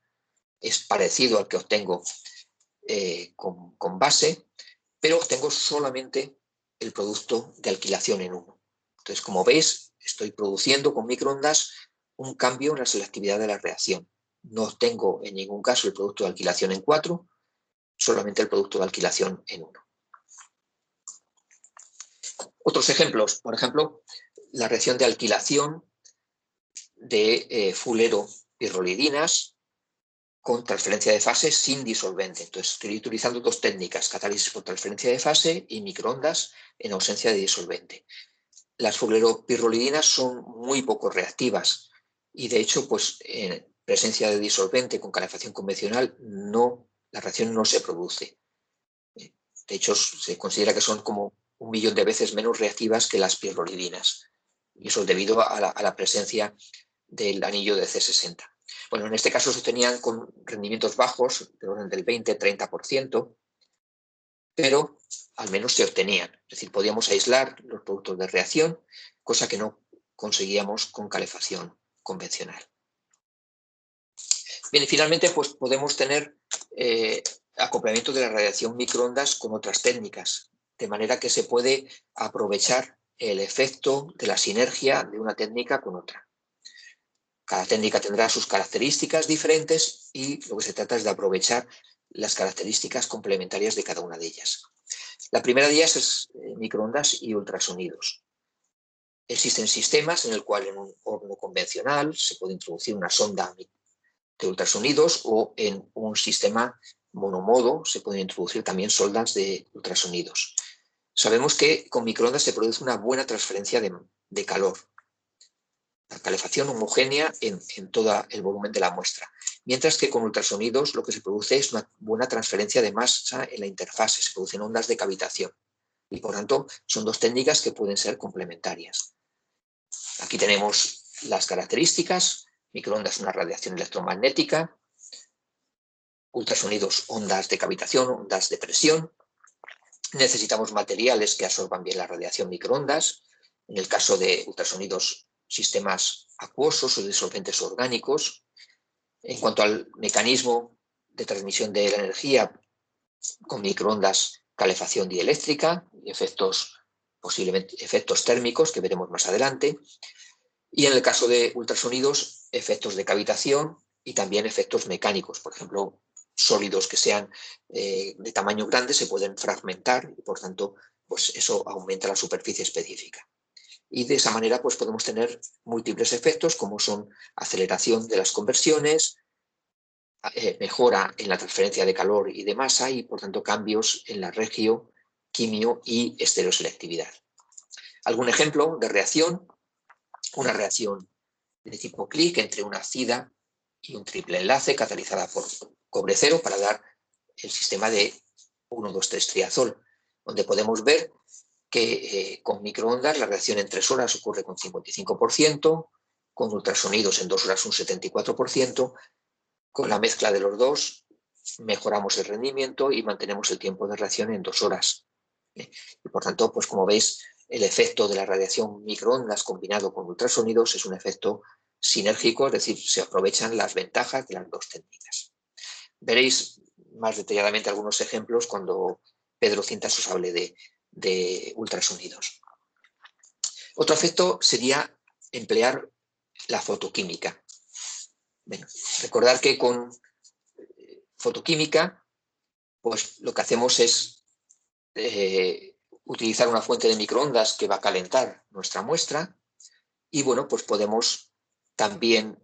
es parecido al que obtengo con base, pero obtengo solamente el producto de alquilación en uno. Entonces, como veis, estoy produciendo con microondas un cambio en la selectividad de la reacción. No obtengo en ningún caso el producto de alquilación en 4, solamente el producto de alquilación en 1. Otros ejemplos: por ejemplo, la reacción de alquilación de fulero-pirrolidinas con transferencia de fase sin disolvente. Entonces estoy utilizando dos técnicas: catálisis por transferencia de fase y microondas en ausencia de disolvente. Las fuleropirrolidinas son muy poco reactivas y de hecho, pues en presencia de disolvente con calefacción convencional la reacción no se produce. De hecho, se considera que son como 1 millón de veces menos reactivas que las pirrolidinas. Y eso es debido a la presencia del anillo de C60. Bueno, en este caso se obtenían con rendimientos bajos, del orden del 20-30%, pero al menos se obtenían. Es decir, podíamos aislar los productos de reacción, cosa que no conseguíamos con calefacción convencional. Bien, y finalmente pues podemos tener acoplamiento de la radiación microondas con otras técnicas, de manera que se puede aprovechar el efecto de la sinergia de una técnica con otra. Cada técnica tendrá sus características diferentes y lo que se trata es de aprovechar las características complementarias de cada una de ellas. La primera de ellas es microondas y ultrasonidos. Existen sistemas en el cual en un horno convencional se puede introducir una sonda de ultrasonidos o en un sistema monomodo se pueden introducir también sondas de ultrasonidos. Sabemos que con microondas se produce una buena transferencia de calor, la calefacción homogénea en todo el volumen de la muestra, mientras que con ultrasonidos lo que se produce es una buena transferencia de masa en la interfase, se producen ondas de cavitación y por tanto son dos técnicas que pueden ser complementarias. Aquí tenemos las características: microondas, una radiación electromagnética; ultrasonidos, ondas de cavitación, ondas de presión. Necesitamos materiales que absorban bien la radiación microondas. En el caso de ultrasonidos, sistemas acuosos o disolventes orgánicos. En cuanto al mecanismo de transmisión de la energía, con microondas calefacción dieléctrica y posiblemente efectos térmicos que veremos más adelante. Y en el caso de ultrasonidos, efectos de cavitación y también efectos mecánicos. Por ejemplo, sólidos que sean de tamaño grande se pueden fragmentar y, por tanto, pues eso aumenta la superficie específica. Y de esa manera pues podemos tener múltiples efectos, como son aceleración de las conversiones, mejora en la transferencia de calor y de masa y, por tanto, cambios en la regio, quimio y estereoselectividad. Algún ejemplo de reacción: una reacción de tipo click entre una ácida y un triple enlace catalizada por cobre cero para dar el sistema de 1,2,3-triazol, donde podemos ver que con microondas la reacción en 3 horas ocurre con 55%, con ultrasonidos en 2 horas un 74%, con la mezcla de los dos mejoramos el rendimiento y mantenemos el tiempo de reacción en 2 horas. Y por tanto, pues como veis, el efecto de la radiación microondas combinado con ultrasonidos es un efecto sinérgico, es decir, se aprovechan las ventajas de las dos técnicas. Veréis más detalladamente algunos ejemplos cuando Pedro Cintas os hable de ultrasonidos. Otro efecto sería emplear la fotoquímica. Bueno, recordar que con fotoquímica, pues lo que hacemos es utilizar una fuente de microondas que va a calentar nuestra muestra y, bueno, pues podemos también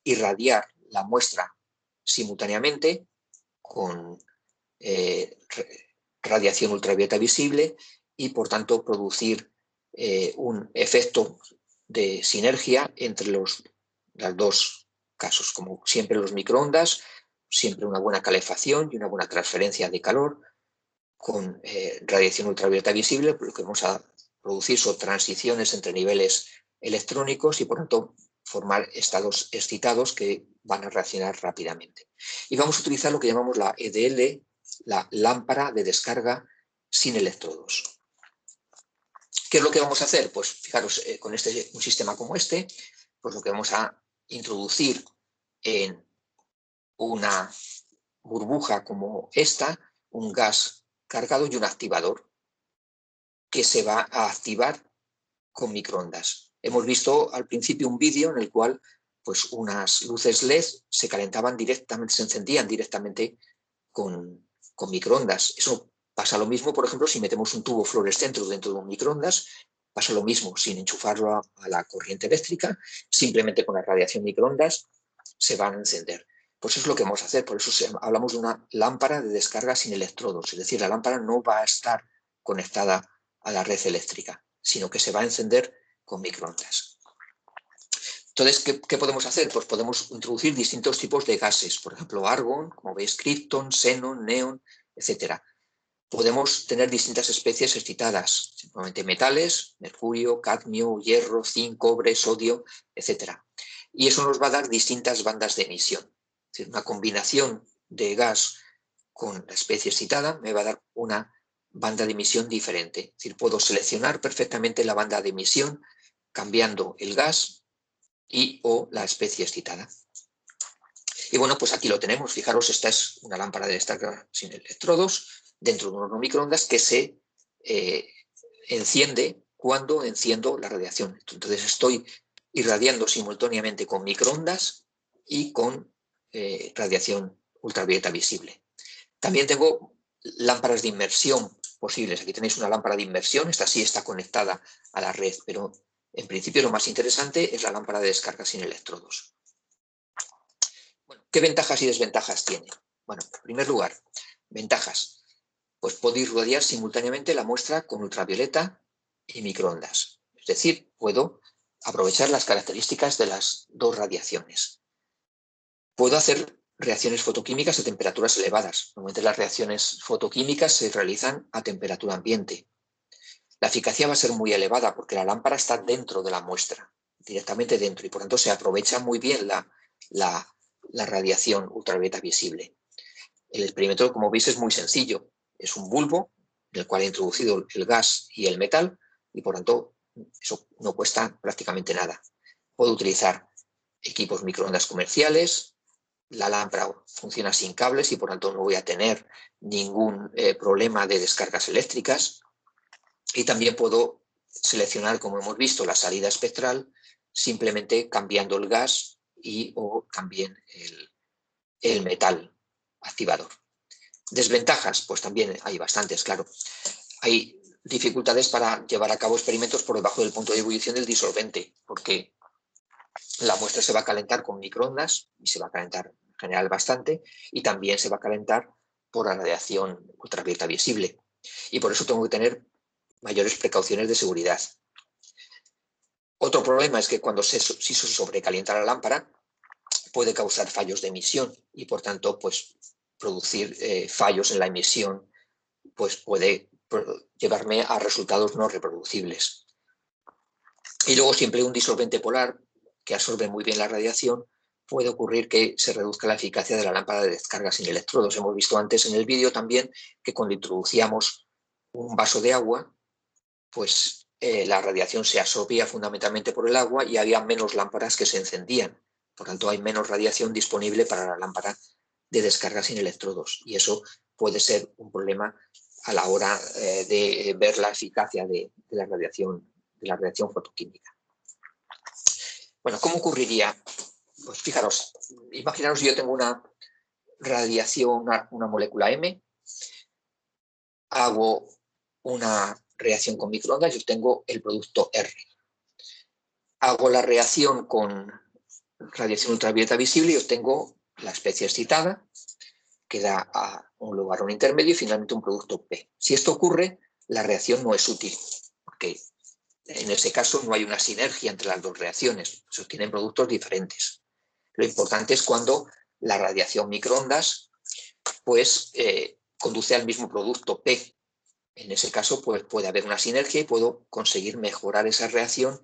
irradiar la muestra simultáneamente con radiación ultravioleta visible y, por tanto, producir un efecto de sinergia entre los dos casos. Como siempre, los microondas, siempre una buena calefacción y una buena transferencia de calor con radiación ultravioleta visible. Lo que vamos a producir son transiciones entre niveles electrónicos y, por tanto, formar estados excitados que van a reaccionar rápidamente. Y vamos a utilizar lo que llamamos la EDL, la lámpara de descarga sin electrodos. ¿Qué es lo que vamos a hacer? Pues fijaros, con un sistema como este, pues lo que vamos a introducir en una burbuja como esta, un gas cargado y un activador que se va a activar con microondas. Hemos visto al principio un vídeo en el cual pues unas luces LED se calentaban directamente, se encendían directamente con microondas. Eso pasa lo mismo, por ejemplo, si metemos un tubo fluorescente dentro de un microondas, pasa lo mismo sin enchufarlo a la corriente eléctrica, simplemente con la radiación microondas se van a encender. Pues eso es lo que vamos a hacer, por eso hablamos de una lámpara de descarga sin electrodos, es decir, la lámpara no va a estar conectada a la red eléctrica, sino que se va a encender con microondas. Entonces, ¿qué podemos hacer? Pues podemos introducir distintos tipos de gases, por ejemplo, argón, como veis, kripton, xenón, neón, etc. Podemos tener distintas especies excitadas, simplemente metales, mercurio, cadmio, hierro, zinc, cobre, sodio, etc. Y eso nos va a dar distintas bandas de emisión. Es decir, una combinación de gas con la especie excitada me va a dar una banda de emisión diferente. Es decir, puedo seleccionar perfectamente la banda de emisión cambiando el gas o la especie excitada. Y bueno, pues aquí lo tenemos. Fijaros, esta es una lámpara de descarga sin electrodos dentro de un horno microondas que se enciende cuando enciendo la radiación. Entonces estoy irradiando simultáneamente con microondas y con radiación ultravioleta visible. También tengo lámparas de inmersión posibles. Aquí tenéis una lámpara de inmersión, esta sí está conectada a la red, pero en principio lo más interesante es la lámpara de descarga sin electrodos. Bueno, ¿qué ventajas y desventajas tiene? Bueno, en primer lugar, ventajas. Pues puedo irradiar simultáneamente la muestra con ultravioleta y microondas. Es decir, puedo aprovechar las características de las dos radiaciones. Puedo hacer reacciones fotoquímicas a temperaturas elevadas. Normalmente las reacciones fotoquímicas se realizan a temperatura ambiente. La eficacia va a ser muy elevada porque la lámpara está dentro de la muestra, directamente dentro, y por tanto se aprovecha muy bien la radiación ultravioleta visible. El experimento, como veis, es muy sencillo. Es un bulbo en el cual he introducido el gas y el metal y, por tanto, eso no cuesta prácticamente nada. Puedo utilizar equipos microondas comerciales, la lámpara funciona sin cables y por tanto no voy a tener ningún problema de descargas eléctricas. Y también puedo seleccionar, como hemos visto, la salida espectral simplemente cambiando el gas o también el metal activador. Desventajas, pues también hay bastantes, claro. Hay dificultades para llevar a cabo experimentos por debajo del punto de ebullición del disolvente, porque la muestra se va a calentar con microondas y se va a calentar en general bastante, y también se va a calentar por la radiación ultravioleta visible. Y por eso tengo que tener mayores precauciones de seguridad. Otro problema es que cuando si se sobrecalienta la lámpara, puede causar fallos de emisión y por tanto pues, producir fallos en la emisión, pues puede llevarme a resultados no reproducibles. Y luego siempre un disolvente polar que absorbe muy bien la radiación, puede ocurrir que se reduzca la eficacia de la lámpara de descarga sin electrodos. Hemos visto antes en el vídeo también que cuando introducíamos un vaso de agua, pues la radiación se absorbía fundamentalmente por el agua y había menos lámparas que se encendían. Por tanto, hay menos radiación disponible para la lámpara de descarga sin electrodos. Y eso puede ser un problema a la hora de ver la eficacia de la radiación fotoquímica. Bueno, ¿cómo ocurriría? Pues fijaros, imaginaros yo tengo una radiación, una molécula M, hago una reacción con microondas y obtengo el producto R. Hago la reacción con radiación ultravioleta visible y obtengo la especie excitada, que da a un lugar a un intermedio y finalmente un producto P. Si esto ocurre, la reacción no es útil, porque en ese caso no hay una sinergia entre las dos reacciones, se obtienen productos diferentes. Lo importante es cuando la radiación microondas pues, conduce al mismo producto P. En ese caso pues, puede haber una sinergia y puedo conseguir mejorar esa reacción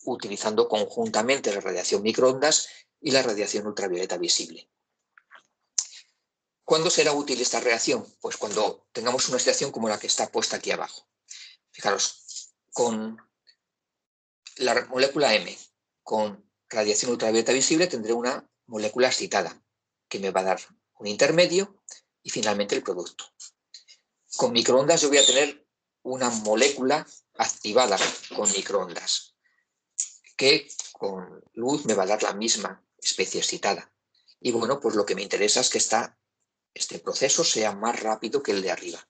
utilizando conjuntamente la radiación microondas y la radiación ultravioleta visible. ¿Cuándo será útil esta reacción? Pues cuando tengamos una situación como la que está puesta aquí abajo. Fijaros, con la molécula M, con radiación ultravioleta visible, tendré una molécula excitada, que me va a dar un intermedio y finalmente el producto. Con microondas yo voy a tener una molécula activada con microondas, que con luz me va a dar la misma especie excitada. Y bueno, pues lo que me interesa es que este proceso sea más rápido que el de arriba.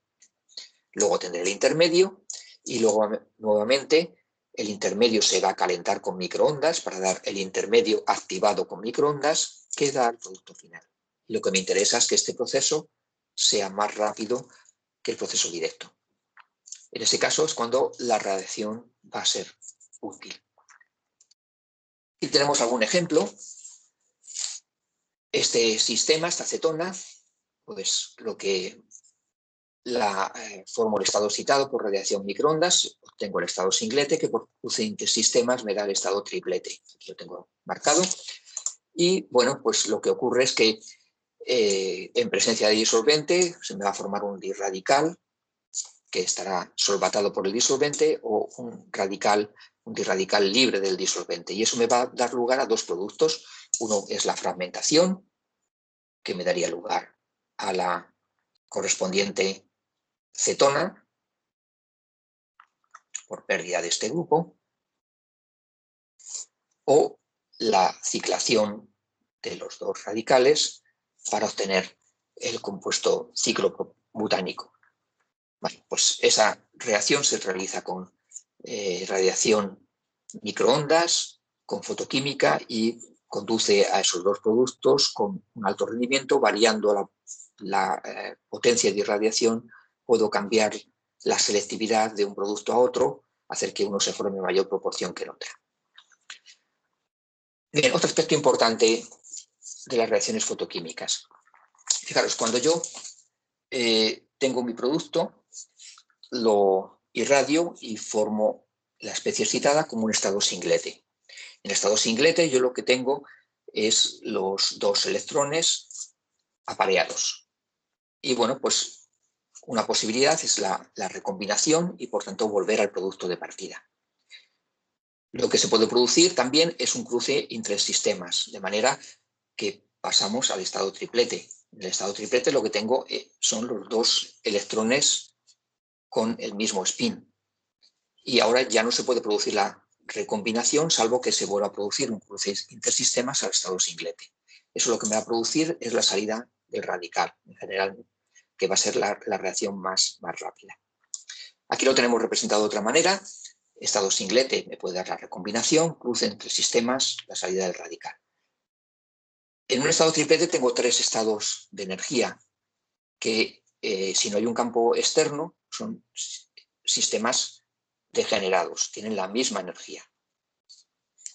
Luego tendré el intermedio y luego nuevamente el intermedio se va a calentar con microondas para dar el intermedio activado con microondas que da el producto final. Lo que me interesa es que este proceso sea más rápido que el proceso directo. En ese caso es cuando la radiación va a ser útil. Y tenemos algún ejemplo. Este sistema, esta acetona, pues lo que formo el estado excitado por radiación microondas, obtengo el estado singlete, que por crucientes sistemas me da el estado triplete. Aquí lo tengo marcado. Y bueno, pues lo que ocurre es que en presencia de disolvente se me va a formar un dirradical que estará solvatado por el disolvente o un dirradical libre del disolvente. Y eso me va a dar lugar a dos productos. Uno es la fragmentación, que me daría lugar a la correspondiente cetona por pérdida de este grupo, o la ciclación de los dos radicales para obtener el compuesto ciclobutánico. Bueno, pues esa reacción se realiza con radiación microondas, con fotoquímica y conduce a esos dos productos con un alto rendimiento. Variando la potencia de irradiación, puedo cambiar la selectividad de un producto a otro, hacer que uno se forme en mayor proporción que el otro. Bien, otro aspecto importante de las reacciones fotoquímicas. Fijaros, cuando yo tengo mi producto, lo irradio y formo la especie excitada como un estado singlete. En el estado singlete yo lo que tengo es los dos electrones apareados. Y bueno, pues una posibilidad es la recombinación y por tanto volver al producto de partida. Lo que se puede producir también es un cruce entre sistemas, de manera que pasamos al estado triplete. En el estado triplete lo que tengo son los dos electrones con el mismo spin. Y ahora ya no se puede producir la recombinación, salvo que se vuelva a producir un cruce intersistemas al estado singlete. Eso lo que me va a producir es la salida del radical, en general, que va a ser la reacción más rápida. Aquí lo tenemos representado de otra manera. Estado singlete me puede dar la recombinación, cruce entre sistemas, la salida del radical. En un estado triplete tengo tres estados de energía que, si no hay un campo externo, son sistemas degenerados, tienen la misma energía.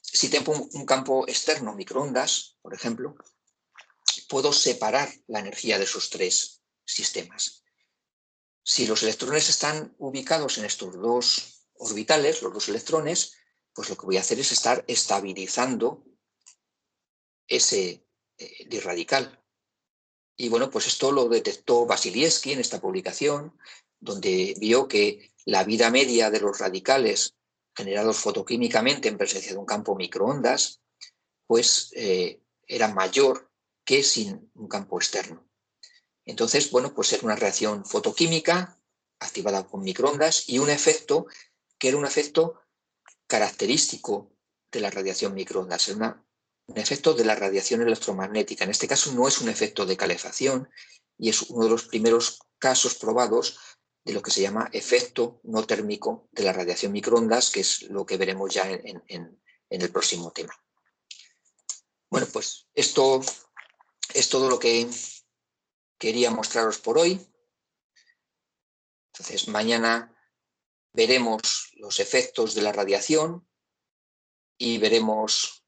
Si tengo un campo externo, microondas, por ejemplo, puedo separar la energía de esos tres sistemas. Si los electrones están ubicados en estos dos orbitales, los dos electrones, pues lo que voy a hacer es estar estabilizando ese dirradical. Y bueno, pues esto lo detectó Vasilievsky en esta publicación, donde vio que la vida media de los radicales generados fotoquímicamente en presencia de un campo microondas, pues era mayor que sin un campo externo. Entonces, bueno, pues era una reacción fotoquímica activada con microondas y un efecto que era un efecto característico de la radiación microondas, era un efecto de la radiación electromagnética. En este caso no es un efecto de calefacción y es uno de los primeros casos probados de lo que se llama efecto no térmico de la radiación microondas, que es lo que veremos ya en el próximo tema. Bueno, pues esto es todo lo que quería mostraros por hoy. Entonces, mañana veremos los efectos de la radiación y veremos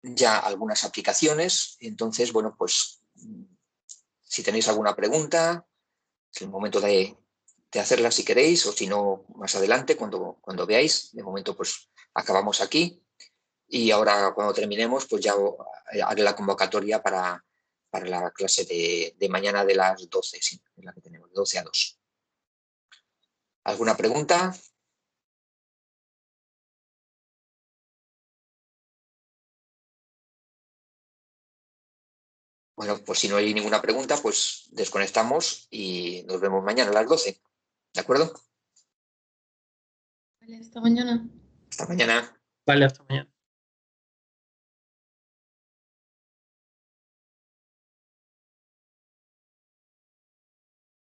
ya algunas aplicaciones. Entonces, bueno, pues si tenéis alguna pregunta, es el momento de hacerla si queréis, o si no, más adelante, cuando veáis. De momento, pues acabamos aquí. Y ahora, cuando terminemos, pues ya haré la convocatoria para la clase de mañana de las 12, sí, es la que tenemos, de 12 a 2. ¿Alguna pregunta? Bueno, pues si no hay ninguna pregunta, pues desconectamos y nos vemos mañana a las 12. ¿De acuerdo? Vale, hasta mañana. Hasta mañana. Vale, hasta mañana.